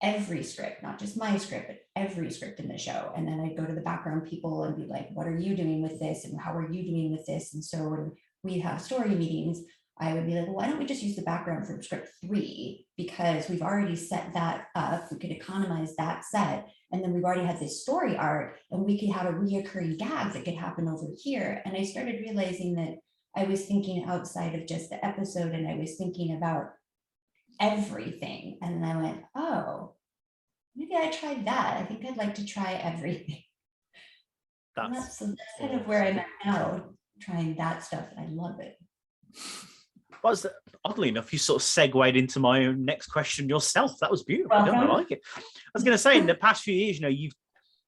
every script, not just my script, but every script in the show. And then I'd go to the background people and be like, what are you doing with this? And how are you doing with this? And so when we'd have story meetings, I would be like, well, why don't we just use the background from script 3? Because we've already set that up. We could economize that set. And then we've already had this story arc, and we could have a reoccurring gag that could happen over here. And I started realizing that I was thinking outside of just the episode, and I was thinking about everything. And then I went, oh, maybe I tried that. I think I'd like to try everything. That's kind of where I'm at now, trying that stuff, and I love it. Oddly enough, you sort of segued into my own next question yourself. That was beautiful. Welcome. I like it. I was going to say, in the past few years,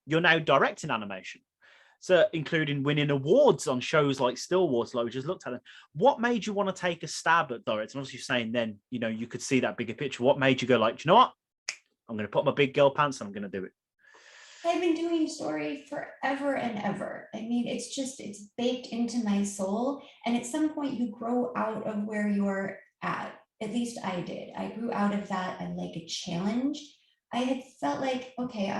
you're now directing animation, so including winning awards on shows like Stillwater. We just looked at it. What made you want to take a stab at directing? Obviously, you're saying then you could see that bigger picture. What made you go like, do you know what? I'm going to put my big girl pants and I'm going to do it. I've been doing story forever and ever. I mean, it's baked into my soul. And at some point you grow out of where you're at. At least I did. I grew out of that and like a challenge. I had felt like, okay,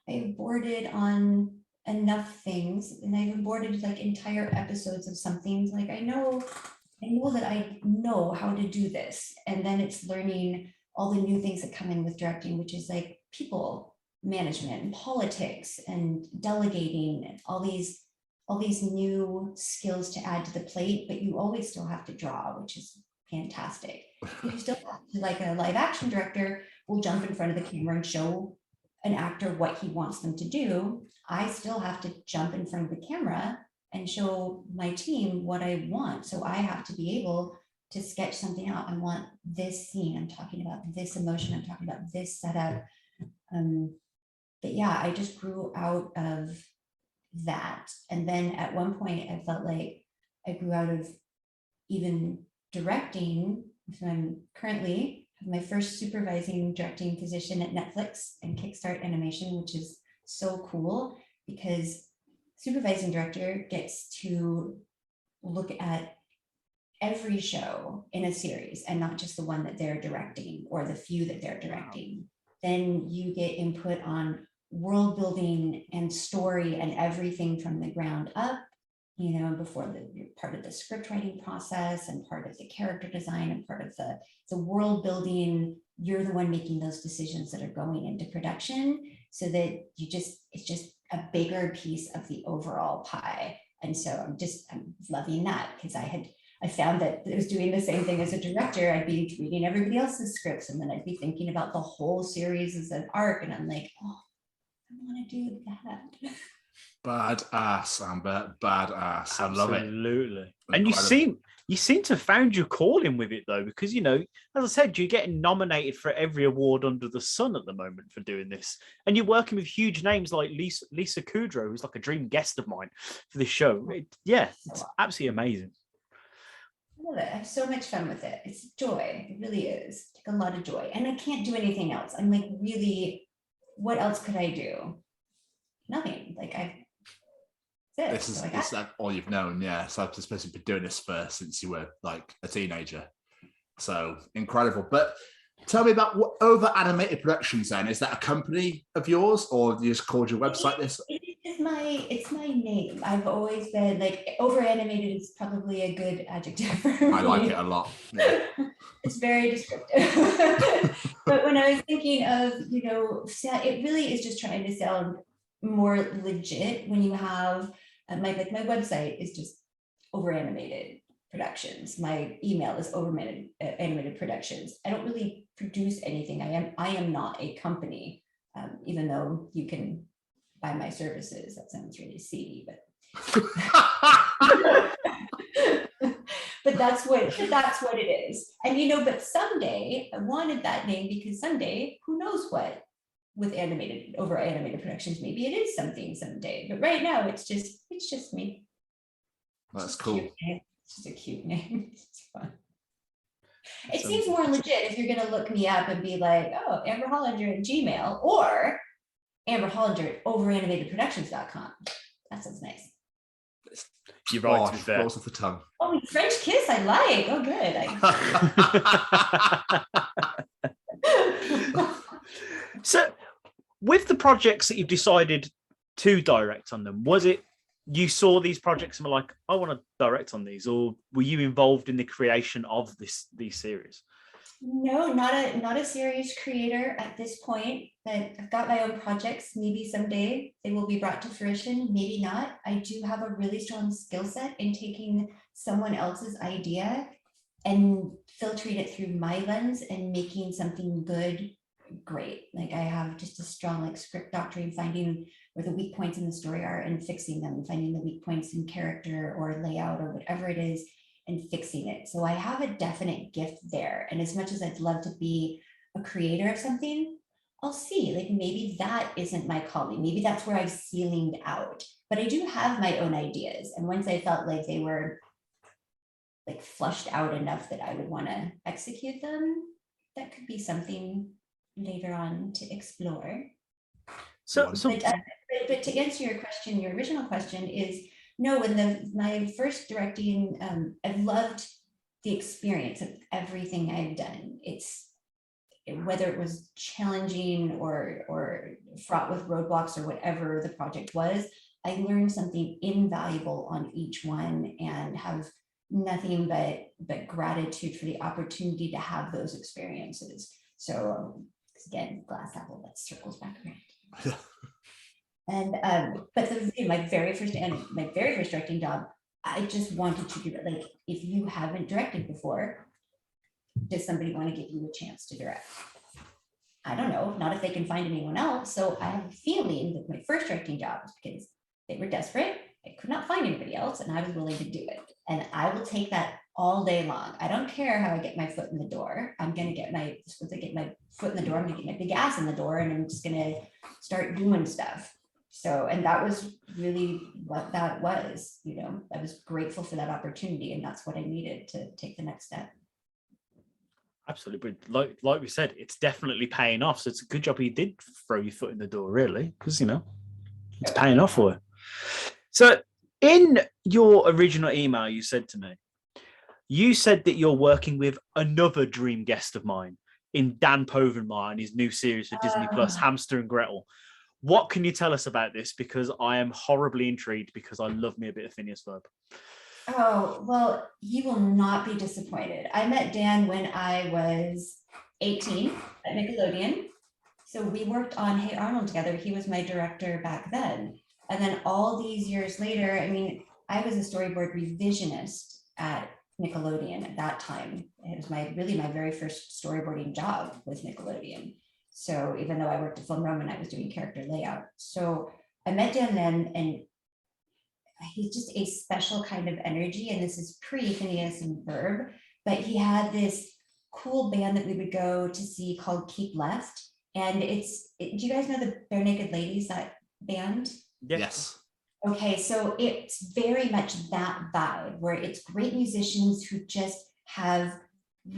I've boarded on enough things, and I've boarded like entire episodes of something. Like I know that I know how to do this. And then it's learning all the new things that come in with directing, which is like people management and politics and delegating and all these new skills to add to the plate, but you always still have to draw, which is fantastic. You still have to, like a live action director will jump in front of the camera and show an actor what he wants them to do. I still have to jump in front of the camera and show my team what I want. So I have to be able to sketch something out. I want this scene. I'm talking about this emotion. I'm talking about this setup. But yeah, I just grew out of that. And then at one point I felt like I grew out of even directing. So I'm currently have my first supervising directing position at Netflix and Kickstart Animation, which is so cool because supervising director gets to look at every show in a series and not just the one that they're directing or the few that they're directing. Then you get input on world building and story and everything from the ground up, before you're part of the script writing process and part of the character design and part of the world building. You're the one making those decisions that are going into production, so that it's just a bigger piece of the overall pie. And so I'm loving that, because I found that I was doing the same thing as a director. I'd be reading everybody else's scripts, and then I'd be thinking about the whole series as an arc, and I'm like, oh, I want to do that. Badass, Amber. Badass. I love it. Absolutely. And you seem to have found your calling with it, though, because, as I said, you're getting nominated for every award under the sun at the moment for doing this. And you're working with huge names like Lisa Kudrow, who's like a dream guest of mine for this show. It's absolutely amazing. I love it. I have so much fun with it. It's joy. It really is. Like a lot of joy. And I can't do anything else. I'm like, really, what else could I do? Nothing. Like this is like all you've known. Yeah. So I've supposed to be doing this since you were like a teenager. So incredible. But tell me about what Over Animated Productions then. Is that a company of yours, or you just called your website this? It's my name. I've always been like, over animated is probably a good adjective for me. I like it a lot. Yeah. It's very descriptive. But when I was thinking of, it really is just trying to sound more legit when you have my website is just Over Animated Productions. My email is Over Animated Productions. I don't really produce anything. I am not a company, even though you can buy my services. That sounds really seedy, but but that's what it is. And but someday I wanted that name, because someday, who knows what, with Over Animated Productions, maybe it is something someday. But right now it's just me. That's cool. It's just a cute name. It's fun. It seems more legit if you're going to look me up and be like, oh, Amber Hollinger at Gmail, or Amber Hollinger at overanimatedproductions.com. That sounds nice. You're right, to be fair. Rolls off the tongue. Oh, French kiss, I like. Oh, good. So, with the projects that you've decided to direct on them, was it you saw these projects and were like, I want to direct on these, or were you involved in the creation of these series? No, not a series creator at this point, but I've got my own projects. Maybe someday they will be brought to fruition, maybe not. I do have a really strong skill set in taking someone else's idea and filtering it through my lens and making something good great. Like I have just a strong like script doctrine, finding where the weak points in the story are and fixing them, finding the weak points in character or layout or whatever it is and fixing it. So I have a definite gift there. And as much as I'd love to be a creator of something, I'll see, like maybe that isn't my calling. Maybe that's where I've ceilinged out. But I do have my own ideas. And once I felt like they were like flushed out enough that I would want to execute them, that could be something later on to explore. But to answer your question, your original question is, no, in my first directing, I've loved the experience of everything I've done. Whether it was challenging or fraught with roadblocks or whatever the project was, I learned something invaluable on each one and have nothing but gratitude for the opportunity to have those experiences. So again, glass apple, that circles back around. And but my very first directing job, I just wanted to do it. Like, if you haven't directed before, does somebody want to give you a chance to direct? I don't know, not if they can find anyone else. So I have a feeling that my first directing job was because they were desperate. I could not find anybody else, and I was willing to do it. And I will take that all day long. I don't care how I get my foot in the door. I'm going to get my foot in the door. I'm going to get my big ass in the door, and I'm just going to start doing stuff. So, and that was really what that was. You know, I was grateful for that opportunity, and that's what I needed to take the next step. Absolutely, but like we said, it's definitely paying off. So it's a good job you did throw your foot in the door, really, because it's paying off for you. So in your original email, you said to me, you said that you're working with another dream guest of mine in Dan Povenmire and his new series for Disney Plus, Hamster and Gretel. What can you tell us about this? Because I am horribly intrigued, because I love me a bit of Phineas Ferb. Oh, well, you will not be disappointed. I met Dan when I was 18 at Nickelodeon. So we worked on Hey Arnold together. He was my director back then. And then all these years later, I mean, I was a storyboard revisionist at Nickelodeon at that time. It was my very first storyboarding job with Nickelodeon. So even though I worked at Film Roman, I was doing character layout. So I met Dan then, and he's just a special kind of energy. And this is pre-Phineas and Ferb, but he had this cool band that we would go to see called Keep Left. And do you guys know the Bare Naked Ladies, that band? Yes. Okay, so it's very much that vibe where it's great musicians who just have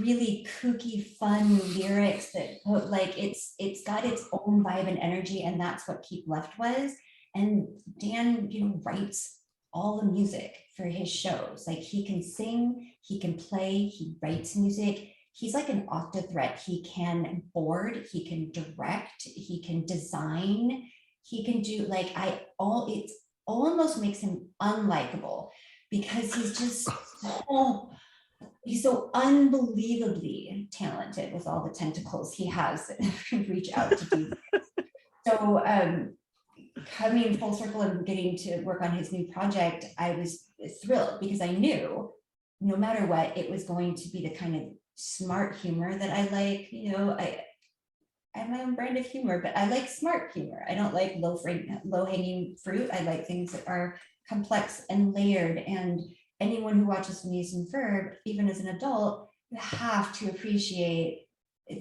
really kooky, fun lyrics that like it's got its own vibe and energy, and that's what Keep Left was. And Dan, writes all the music for his shows. Like, he can sing, he can play, he writes music. He's like an octa-threat. He can board, he can direct, he can design, he can do it almost makes him unlikable, because he's just he's so unbelievably talented with all the tentacles he has that reach out to do this. So coming full circle and getting to work on his new project, I was thrilled, because I knew no matter what, it was going to be the kind of smart humor that I like. I have my own brand of humor, but I like smart humor. I don't like low-hanging fruit. I like things that are complex and layered. And anyone who watches Phineas and Ferb, even as an adult, you have to appreciate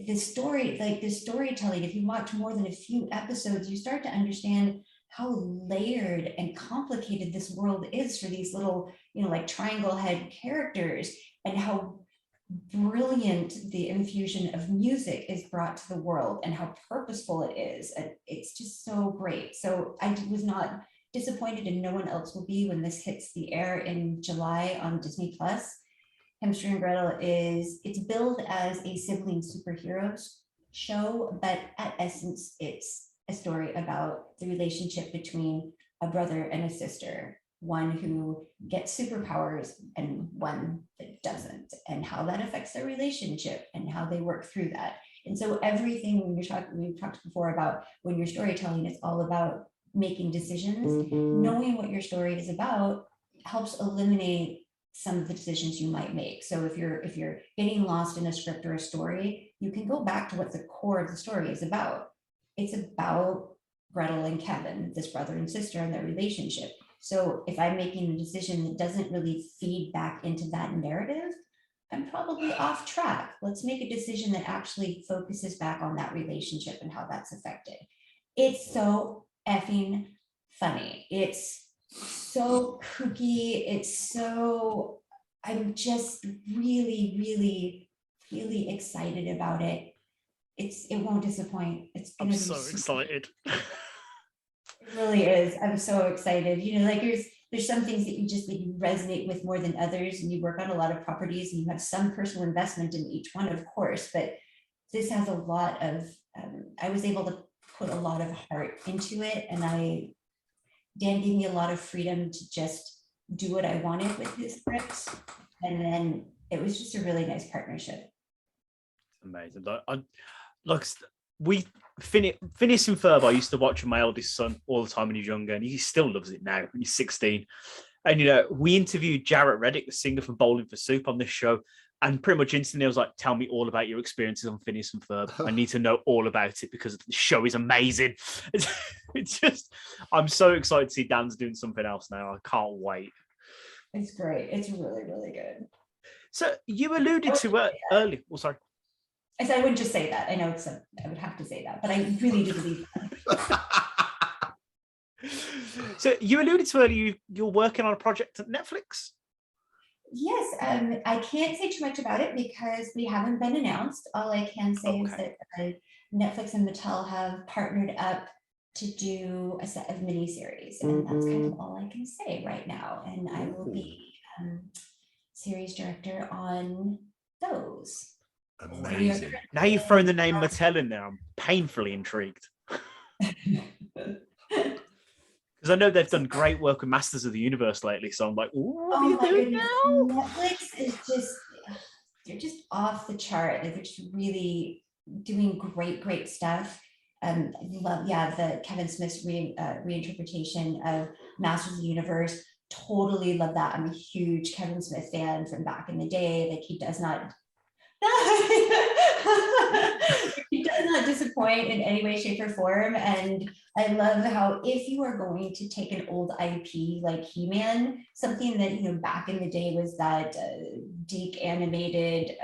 the story, like the storytelling. If you watch more than a few episodes, you start to understand how layered and complicated this world is for these little, like triangle head characters, and how brilliant the infusion of music is brought to the world and how purposeful it is. And it's just so great. So I was not disappointed, and no one else will be, when this hits the air in July on Disney Plus. Hamster and Gretel it's billed as a sibling superheroes show, but at essence, it's a story about the relationship between a brother and a sister, one who gets superpowers and one that doesn't, and how that affects their relationship and how they work through that. And so everything, when we've talked before about when you're storytelling, it's all about making decisions. Knowing what your story is about helps eliminate some of the decisions you might make. So if you're getting lost in a script or a story, you can go back to what the core of the story is about. It's about Gretel and Kevin, this brother and sister, and their relationship. So if I'm making a decision that doesn't really feed back into that narrative, I'm probably off track. Let's make a decision that actually focuses back on that relationship and how that's affected. It's so effing funny. It's so kooky. I'm just really, really, really excited about it. It won't disappoint. I'm so excited. It really is. I'm so excited. Like there's some things that you resonate with more than others, and you work on a lot of properties and you have some personal investment in each one, of course, but this has a lot of, I was able to put a lot of heart into it, and Dan gave me a lot of freedom to just do what I wanted with his scripts, and then it was just a really nice partnership. Amazing. Phineas and Ferb, I used to watch with my eldest son all the time when he was younger, and he still loves it now when he's 16. And we interviewed Jarrett Reddick, the singer from Bowling for Soup, on this show, and pretty much instantly I was like, tell me all about your experiences on Phineas and Ferb. I need to know all about it because the show is amazing. It's just, I'm so excited to see Dan's doing something else now. I can't wait. It's great. It's really, really good. So you alluded to earlier. Oh, sorry. I said I wouldn't just say that. I know I would have to say that, but I really do believe that. So you alluded to earlier you're working on a project at Netflix. Yes, I can't say too much about it because we haven't been announced. All I can say is that Netflix and Mattel have partnered up to do a set of miniseries, and that's kind of all I can say right now. And I will be series director on those. Amazing. Now you've thrown the name Mattel in there. I'm painfully intrigued. Because I know they've done great work with Masters of the Universe lately. So I'm like, what are you doing now? Netflix is they're just off the chart. They're just really doing great stuff. I love, the Kevin Smith's reinterpretation of Masters of the Universe. Totally love that. I'm a huge Kevin Smith fan from back in the day. Like he does not disappoint in any way, shape, or form. And I love how if you are going to take an old IP like He-Man, something that back in the day was that deep animated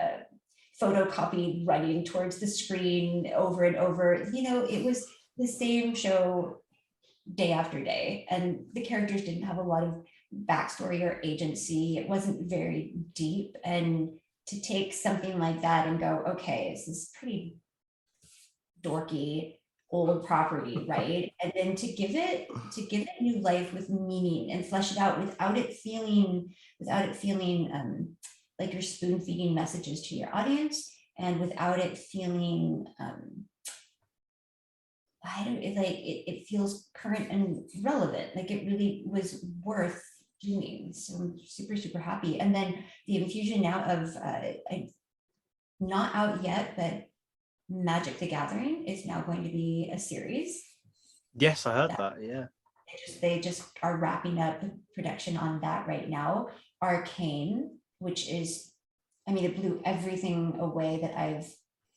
photocopy running towards the screen over and over, it was the same show day after day, and the characters didn't have a lot of backstory or agency. It wasn't very deep, and to take something like that and go, okay, this is pretty dorky old property, right? And then to give it new life with meaning and flesh it out without it feeling like you're spoon feeding messages to your audience, and without it feeling it feels current and relevant. Like it really was worth doing. So I'm super happy. And then the infusion now of not out yet, but Magic the Gathering is now going to be a series. Yes, I heard that. Yeah. They just are wrapping up production on that right now. Arcane, which is, it blew everything away that I've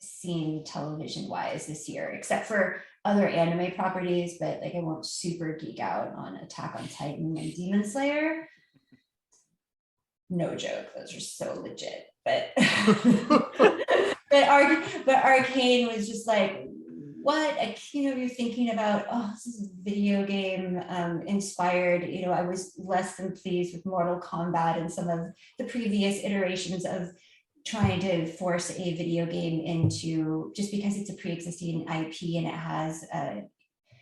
seen television wise this year, except for other anime properties, but I won't super geek out on Attack on Titan and Demon Slayer. No joke, those are so legit. But but Arcane was just like, what? You're thinking about, this is a video game inspired. I was less than pleased with Mortal Kombat and some of the previous iterations of trying to force a video game into, just because it's a pre-existing IP and it has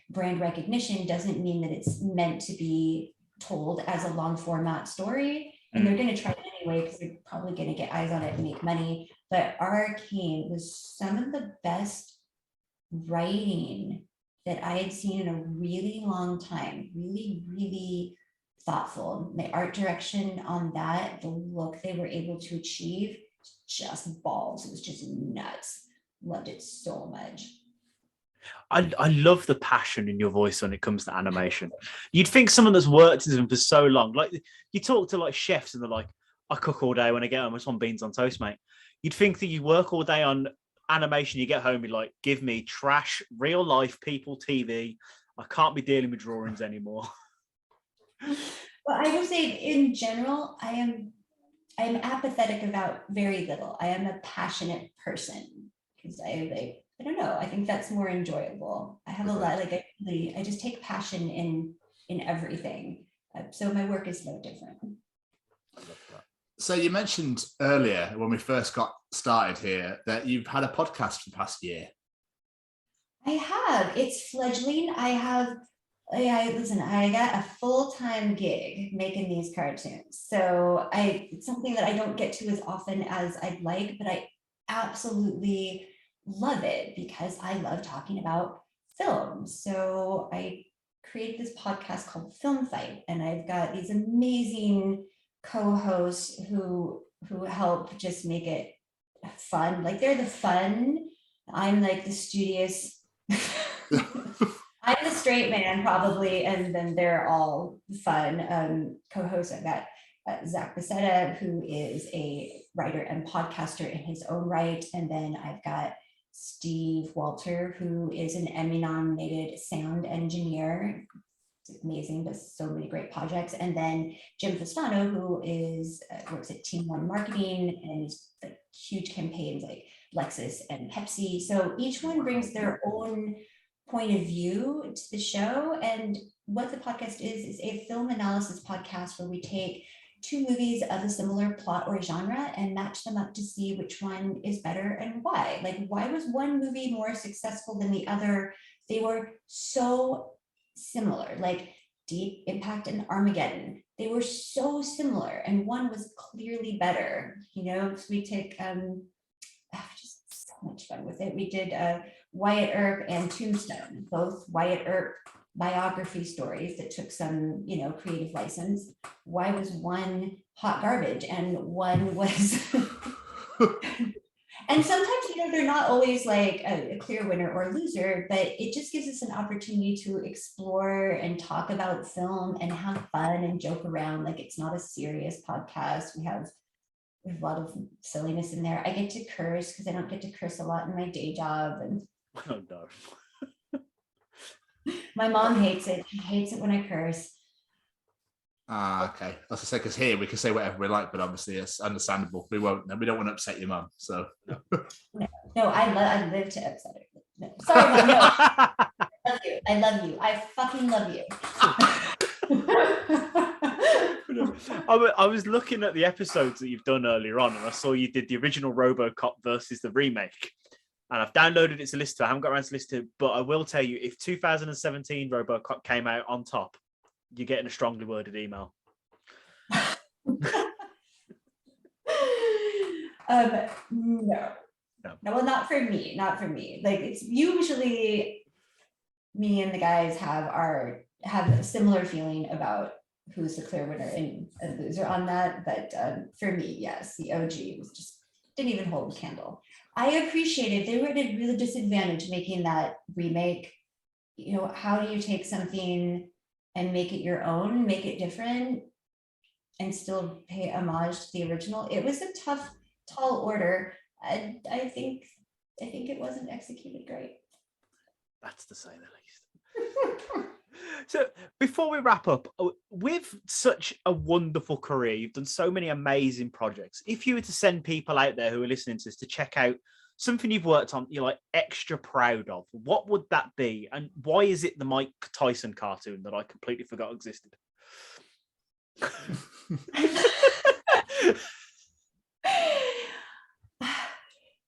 brand recognition doesn't mean that it's meant to be told as a long format story. And they're going to try it anyway because they're probably going to get eyes on it and make money. But Arcane was some of the best writing that I had seen in a really long time. Really, really thoughtful. The art direction on that, the look they were able to achieve, just balls. It was just nuts. Loved it so much. I love the passion in your voice when it comes to animation. You'd think someone that's worked in them for so long, like you talk to like chefs and they're like, I cook all day when I get home. I just want beans on toast, mate. You'd think that you work all day on animation, you get home, you're like, give me trash, real life people TV. I can't be dealing with drawings anymore. Well, I will say in general, I am apathetic about very little. I am a passionate person because I don't know. I think that's more enjoyable. I have a lot, like I just take passion in everything. So my work is no different. I love that. So you mentioned earlier when we first got started here that you've had a podcast for the past year. I have. It's fledgling. I got a full-time gig making these cartoons. So it's something that I don't get to as often as I'd like, but I absolutely love it because I love talking about film. So I created this podcast called Film Fight, and I've got these amazing co-hosts who help just make it fun. Like they're the fun. I'm like the studious. I'm the straight man probably, and then they're all fun. Co-hosts, I've got Zach Becerra, who is a writer and podcaster in his own right, and then I've got Steve Walter, who is an Emmy-nominated sound engineer. It's amazing, does so many great projects. And then Jim Festano, who works at Team One Marketing and is like huge campaigns like Lexus and Pepsi. So each one brings their own point of view to the show. And what the podcast is a film analysis podcast where we take two movies of a similar plot or genre and match them up to see which one is better and why. Like, why was one movie more successful than the other? They were so similar, like Deep Impact and Armageddon. They were so similar, and one was clearly better. You know, so we take just so much fun with it. We did Wyatt Earp and Tombstone, both Wyatt Earp biography stories that took some, creative license. Why was one hot garbage and one was and sometimes, they're not always like a clear winner or loser, but it just gives us an opportunity to explore and talk about film and have fun and joke around. Like, it's not a serious podcast. We have a lot of silliness in there. I get to curse because I don't get to curse a lot in my day job. And Oh no. my mom hates it. She hates it when I curse. Okay. I was to say, because here we can say whatever we like, but obviously it's understandable. We don't want to upset your mum. So No, I live to upset her. No. Sorry, Mom, no. I love you. I fucking love you. I was looking at the episodes that you've done earlier on, and I saw you did the original RoboCop versus the remake. And I've downloaded it to listen to. I haven't got around to listen to it, but I will tell you, if 2017 RoboCop came out on top, you're getting a strongly worded email. No, well, not for me. Like, it's usually me and the guys have a similar feeling about who's the clear winner and loser on that. But for me, yes, the OG didn't even hold a candle. I appreciated they were at a real disadvantage making that remake. How do you take something and make it your own, make it different, and still pay homage to the original? It was a tough, tall order. I think it wasn't executed great. That's to say the least. So before we wrap up, with such a wonderful career, you've done so many amazing projects. If you were to send people out there who are listening to this to check out something you've worked on, you're like extra proud of, what would that be? And why is it the Mike Tyson cartoon that I completely forgot existed?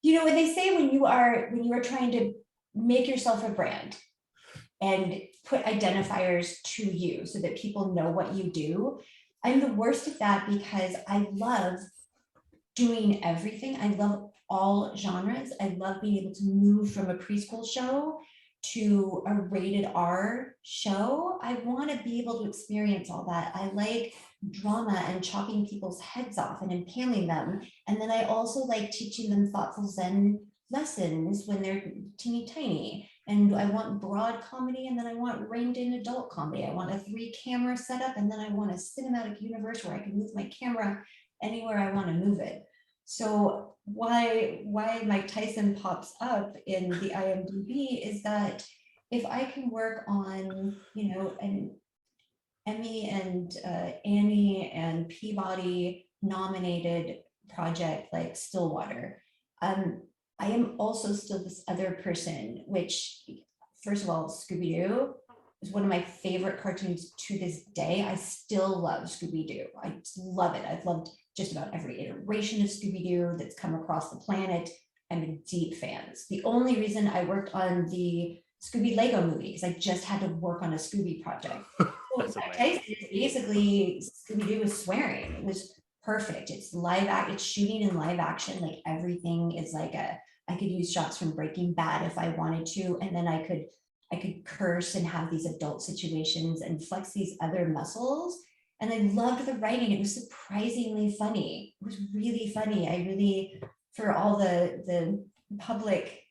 When they say when you are trying to make yourself a brand and put identifiers to you so that people know what you do, I'm the worst at that because I love doing everything. I love all genres. I love being able to move from a preschool show to a rated R show. I want to be able to experience all that. I like drama and chopping people's heads off and impaling them. And then I also like teaching them thoughtful Zen lessons when they're teeny tiny. And I want broad comedy, and then I want reined in adult comedy. I want a 3-camera setup, and then I want a cinematic universe where I can move my camera anywhere I want to move it. So why Mike Tyson pops up in the IMDb is that if I can work on, an Emmy and Annie and Peabody nominated project like Stillwater, I am also still this other person, which, first of all, Scooby Doo is one of my favorite cartoons to this day. I still love Scooby Doo. I just love it. I've loved just about every iteration of Scooby Doo that's come across the planet. I'm a deep fan. The only reason I worked on the Scooby Lego movie because I just had to work on a Scooby project. Basically, Scooby Doo was swearing. It was perfect. It's it's shooting in live action. Like everything is like I could use shots from Breaking Bad if I wanted to, and then I could curse and have these adult situations and flex these other muscles. And I loved the writing. It was surprisingly funny. It was really funny. I really, for all the public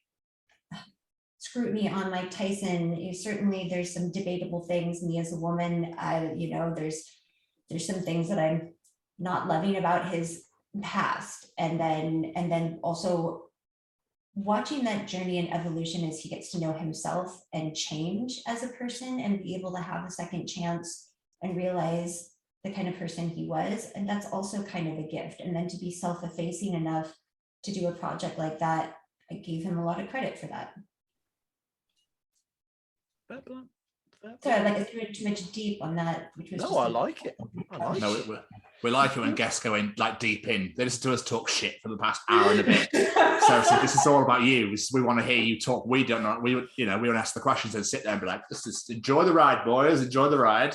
scrutiny on Mike Tyson, certainly there's some debatable things. Me as a woman, there's some things that I'm not loving about his past, and then also watching that journey and evolution as he gets to know himself and change as a person and be able to have a second chance and realize the kind of person he was. And that's also kind of a gift. And then to be self-effacing enough to do a project like that, I gave him a lot of credit for that. Sorry, I threw too much deep on that, which was I like it. We like it when guests go in like deep in. They listen to us talk shit for the past hour and a bit. So this is all about you. We want to hear you talk. We don't know. We want to ask the questions and sit there and be like, just enjoy the ride, boys. Enjoy the ride.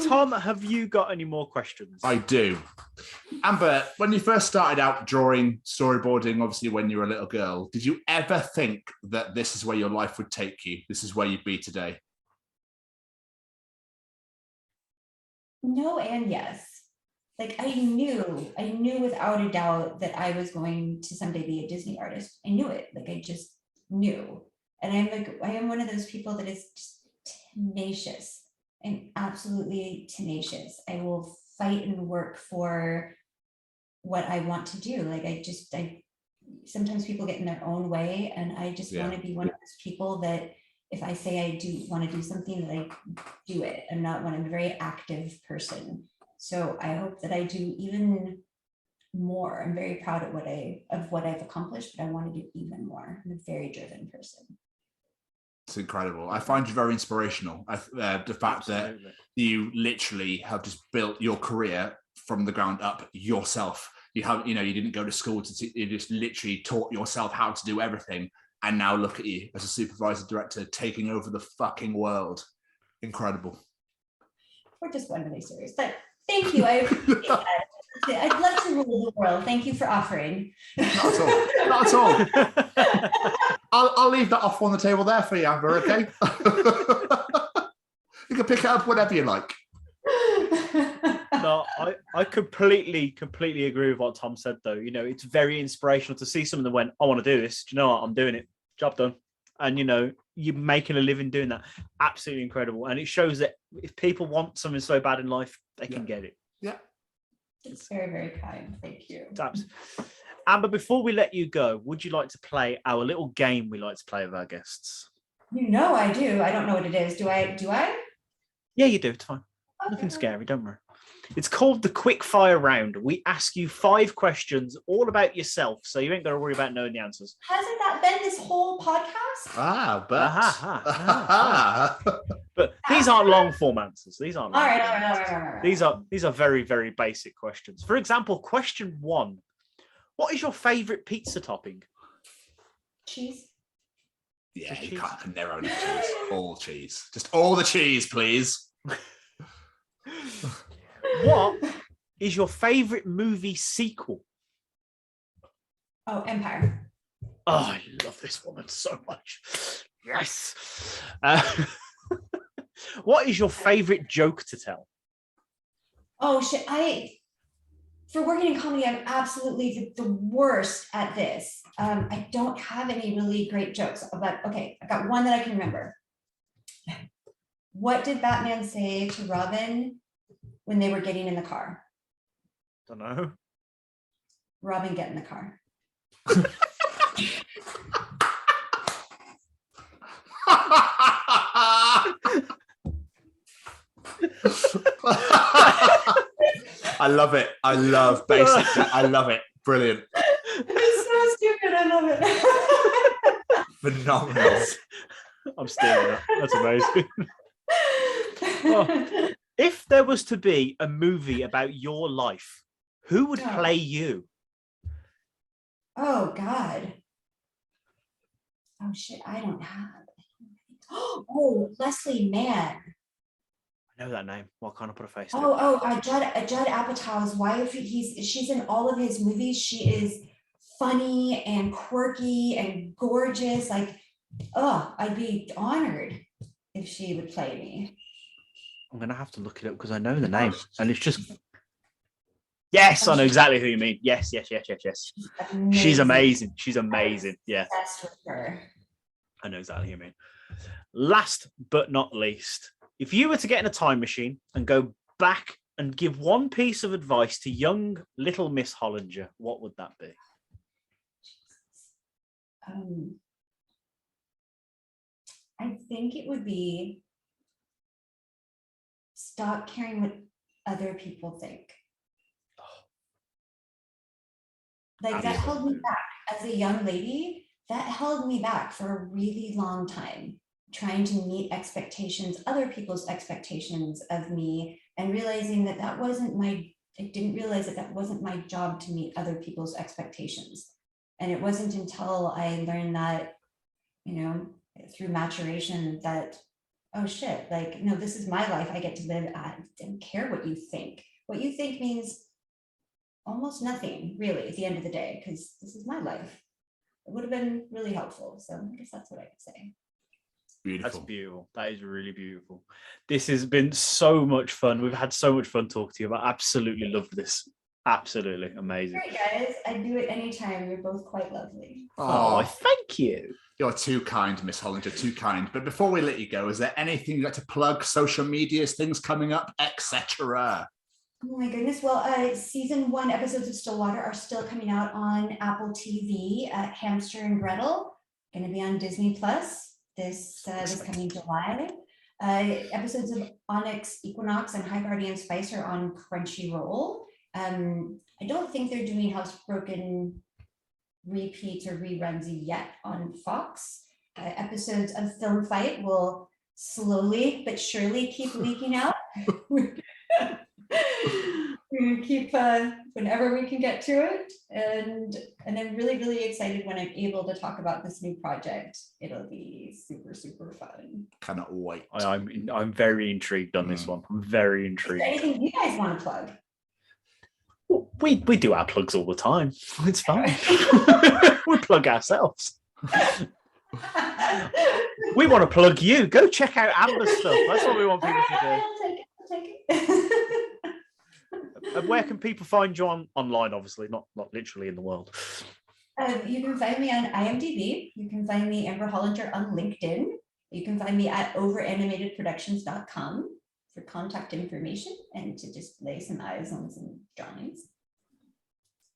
Tom, have you got any more questions? I do. Amber, when you first started out drawing, storyboarding, obviously when you were a little girl, did you ever think that this is where your life would take you? This is where you'd be today? No and yes. Like I knew without a doubt that I was going to someday be a Disney artist. I knew it. Like I just knew. And I am one of those people that is just tenacious. I'm absolutely tenacious. I will fight and work for what I want to do. Like I sometimes people get in their own way, and I just want to be one of those people that if I say I do want to do something, that I do it. I'm a very active person. So I hope that I do even more. I'm very proud of what I've accomplished, but I want to do even more. I'm a very driven person. It's incredible. I find you very inspirational. The fact that you literally have just built your career from the ground up yourself. You didn't go to school you just literally taught yourself how to do everything. And now look at you as a supervisor director taking over the fucking world. Incredible. We're just wonderfully serious, but thank you. I appreciate that. I'd love to rule the world. Thank you for offering. Not at all. Not at all. I'll leave that off on the table there for you, Amber, okay? You can pick it up whenever you like. No, I completely agree with what Tom said, though. It's very inspirational to see someone that went, I want to do this. Do you know what? I'm doing it. Job done. And, you're making a living doing that. Absolutely incredible. And it shows that if people want something so bad in life, they can get it. Yeah. It's very, very kind. Thank you. Amber, before we let you go, would you like to play our little game we like to play with our guests? I do. I don't know what it is. Do I? Yeah, you do. It's fine. Okay. Nothing scary. Don't worry. It's called the quick fire round. We ask you 5 questions all about yourself, so you ain't got to worry about knowing the answers. Hasn't that been this whole podcast? But these aren't long form answers. These aren't. All right. These are very, very basic questions. For example, question 1: what is your favorite pizza topping? Cheese. Yeah, you can't never have cheese. All cheese. Just all the cheese, please. What is your favorite movie sequel? Oh, Empire. Oh, I love this woman so much. Yes. What is your favorite joke to tell? Oh shit! For working in comedy, I'm absolutely the worst at this. I don't have any really great jokes, but okay, I got one that I can remember. What did Batman say to Robin when they were getting in the car? Don't know. Robin, get in the car. I love it. I love basic. I love it. Brilliant. It's so stupid. I love it. Phenomenal. I'm stealing that. That's amazing. Oh, if there was to be a movie about your life, who would play you? Oh, God. Oh, shit. I don't have. Oh, Leslie Mann. I know that name. Why can't I put a face to Oh, Judd Apatow's wife. She's in all of his movies. She is funny and quirky and gorgeous. Like, I'd be honored if she would play me. I'm going to have to look it up because I know the name. And it's just... Yes, I know exactly who you mean. Yes. She's amazing. She's amazing. Yeah. Obsessed with her. I know exactly who you mean. Last but not least, if you were to get in a time machine and go back and give one piece of advice to young little Miss Hollinger, what would that be? I think it would be stop caring what other people think. Like that held me back as a young lady. That held me back for a really long time, trying to meet expectations, other people's expectations of me, and realizing that I didn't realize that wasn't my job to meet other people's expectations. And it wasn't until I learned that, through maturation, that, oh shit, like, no, this is my life. I get to live. I don't care what you think. What you think means almost nothing, really, at the end of the day, because this is my life. It would have been really helpful. So I guess that's what I could say. Beautiful. That's beautiful. That is really beautiful. This has been so much fun. We've had so much fun talking to you. I absolutely loved this. Absolutely amazing. Great, guys. I'd do it anytime. You're both quite lovely. Oh, thank you. You're too kind, Miss Hollinger, too kind. But before we let you go, is there anything you'd like to plug, social medias, things coming up, etc.? Oh my goodness. Well, season 1 episodes of Stillwater are still coming out on Apple TV. Hamster and Gretel, going to be on Disney Plus this coming July. Episodes of Onyx, Equinox, and High Guardian Spice are on Crunchyroll. I don't think they're doing Housebroken repeats or reruns yet on Fox. Episodes of Film Fight will slowly but surely keep leaking out. We keep whenever we can get to it, and I'm really, really excited when I'm able to talk about this new project. It'll be super, super fun. Cannot wait. I'm very intrigued on this one. I'm very intrigued. Is there anything you guys want to plug? We do our plugs all the time. It's fine. We plug ourselves. We want to plug you. Go check out Amber's stuff. That's what we want people to do. I'll take it. And where can people find you online? Obviously, not literally in the world. You can find me on IMDb. You can find me Amber Hollinger on LinkedIn. You can find me at overanimatedproductions.com for contact information and to just lay some eyes on some drawings.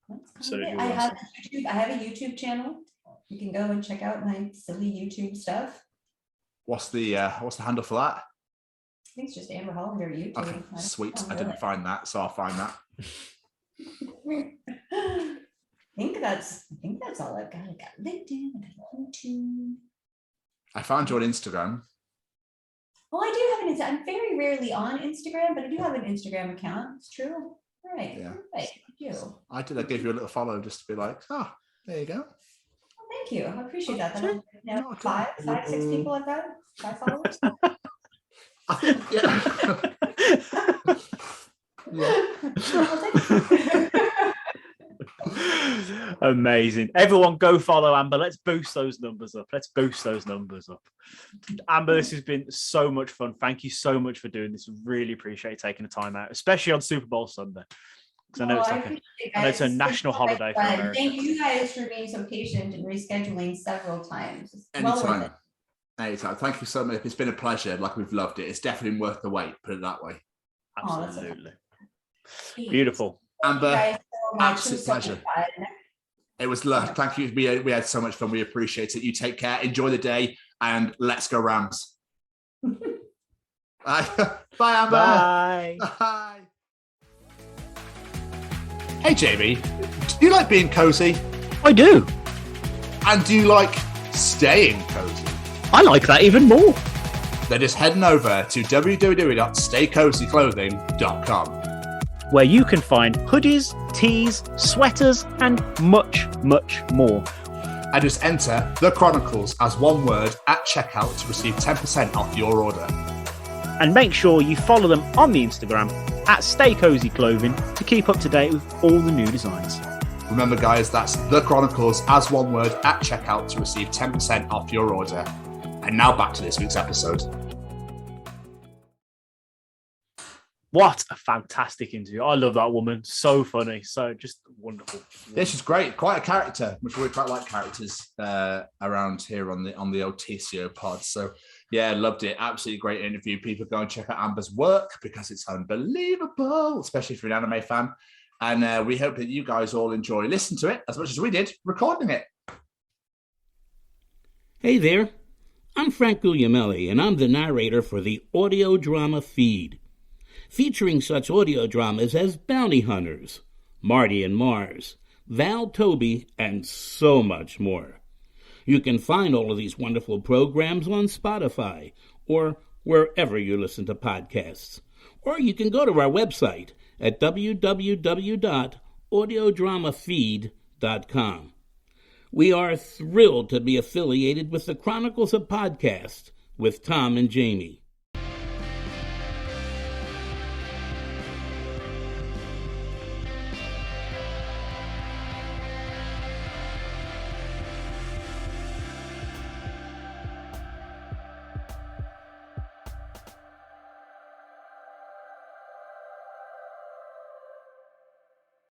I have a YouTube channel. You can go and check out my silly YouTube stuff. What's the handle for that? I think it's just Amber Hollinger YouTube. Okay, sweet. I didn't find that, so I'll find that. I think that's all I've got. I got LinkedIn, I got YouTube. I found you on Instagram. Well, I do have an Instagram. I'm very rarely on Instagram, but I do have an Instagram account. It's true. Right. Yeah. Right. Thank you. I gave you a little follow just to be like, there you go. Well, thank you. I appreciate that. Now 5, 6 people I've got. 5 followers. Amazing. Everyone go follow Amber. Let's boost those numbers up. Amber, this has been so much fun. Thank you so much for doing this. Really appreciate taking the time out, especially on Super Bowl Sunday. Because I know it's a national holiday for America. Thank you guys for being so patient and rescheduling several times. Anytime. Anytime. Thank you so much. It's been a pleasure. Like, we've loved it. It's definitely worth the wait, put it that way. Absolutely. Beautiful. Thank you Amber, guys so much. absolute It was so much pleasure. fun. It was thank you. We had so much fun. We appreciate it. You take care. Enjoy the day, and let's go Rams. Bye, Amber. Bye. Bye. Hey, Jamie. Do you like being cozy? I do. And do you like staying cozy? I like that even more. Then just heading over to www.staycozyclothing.com. Where you can find hoodies, tees, sweaters, and much, much more. And just enter the Chronicles as one word at checkout to receive 10% off your order. And make sure you follow them on the Instagram at Stay Cozy Clothing to keep up to date with all the new designs. Remember, guys, that's the Chronicles as one word at checkout to receive 10% off your order. And now back to this week's episode. What a fantastic interview. I love that woman. So funny. So just wonderful. Yeah, she's great. Quite a character, which we quite like characters around here on the old TCO pod. So yeah, loved it. Absolutely great interview. People go and check out Amber's work because it's unbelievable, especially if you're an anime fan. And we hope that you guys all enjoy listening to it as much as we did recording it. Hey there, I'm Frank Guglielmelli, and I'm the narrator for the audio drama feed, featuring such audio dramas as Bounty Hunters, Marty and Mars, Val Toby, and so much more. You can find all of these wonderful programs on Spotify or wherever you listen to podcasts. Or you can go to our website at www.audiodramafeed.com. We are thrilled to be affiliated with the Chronicles of Podcast with Tom and Jamie.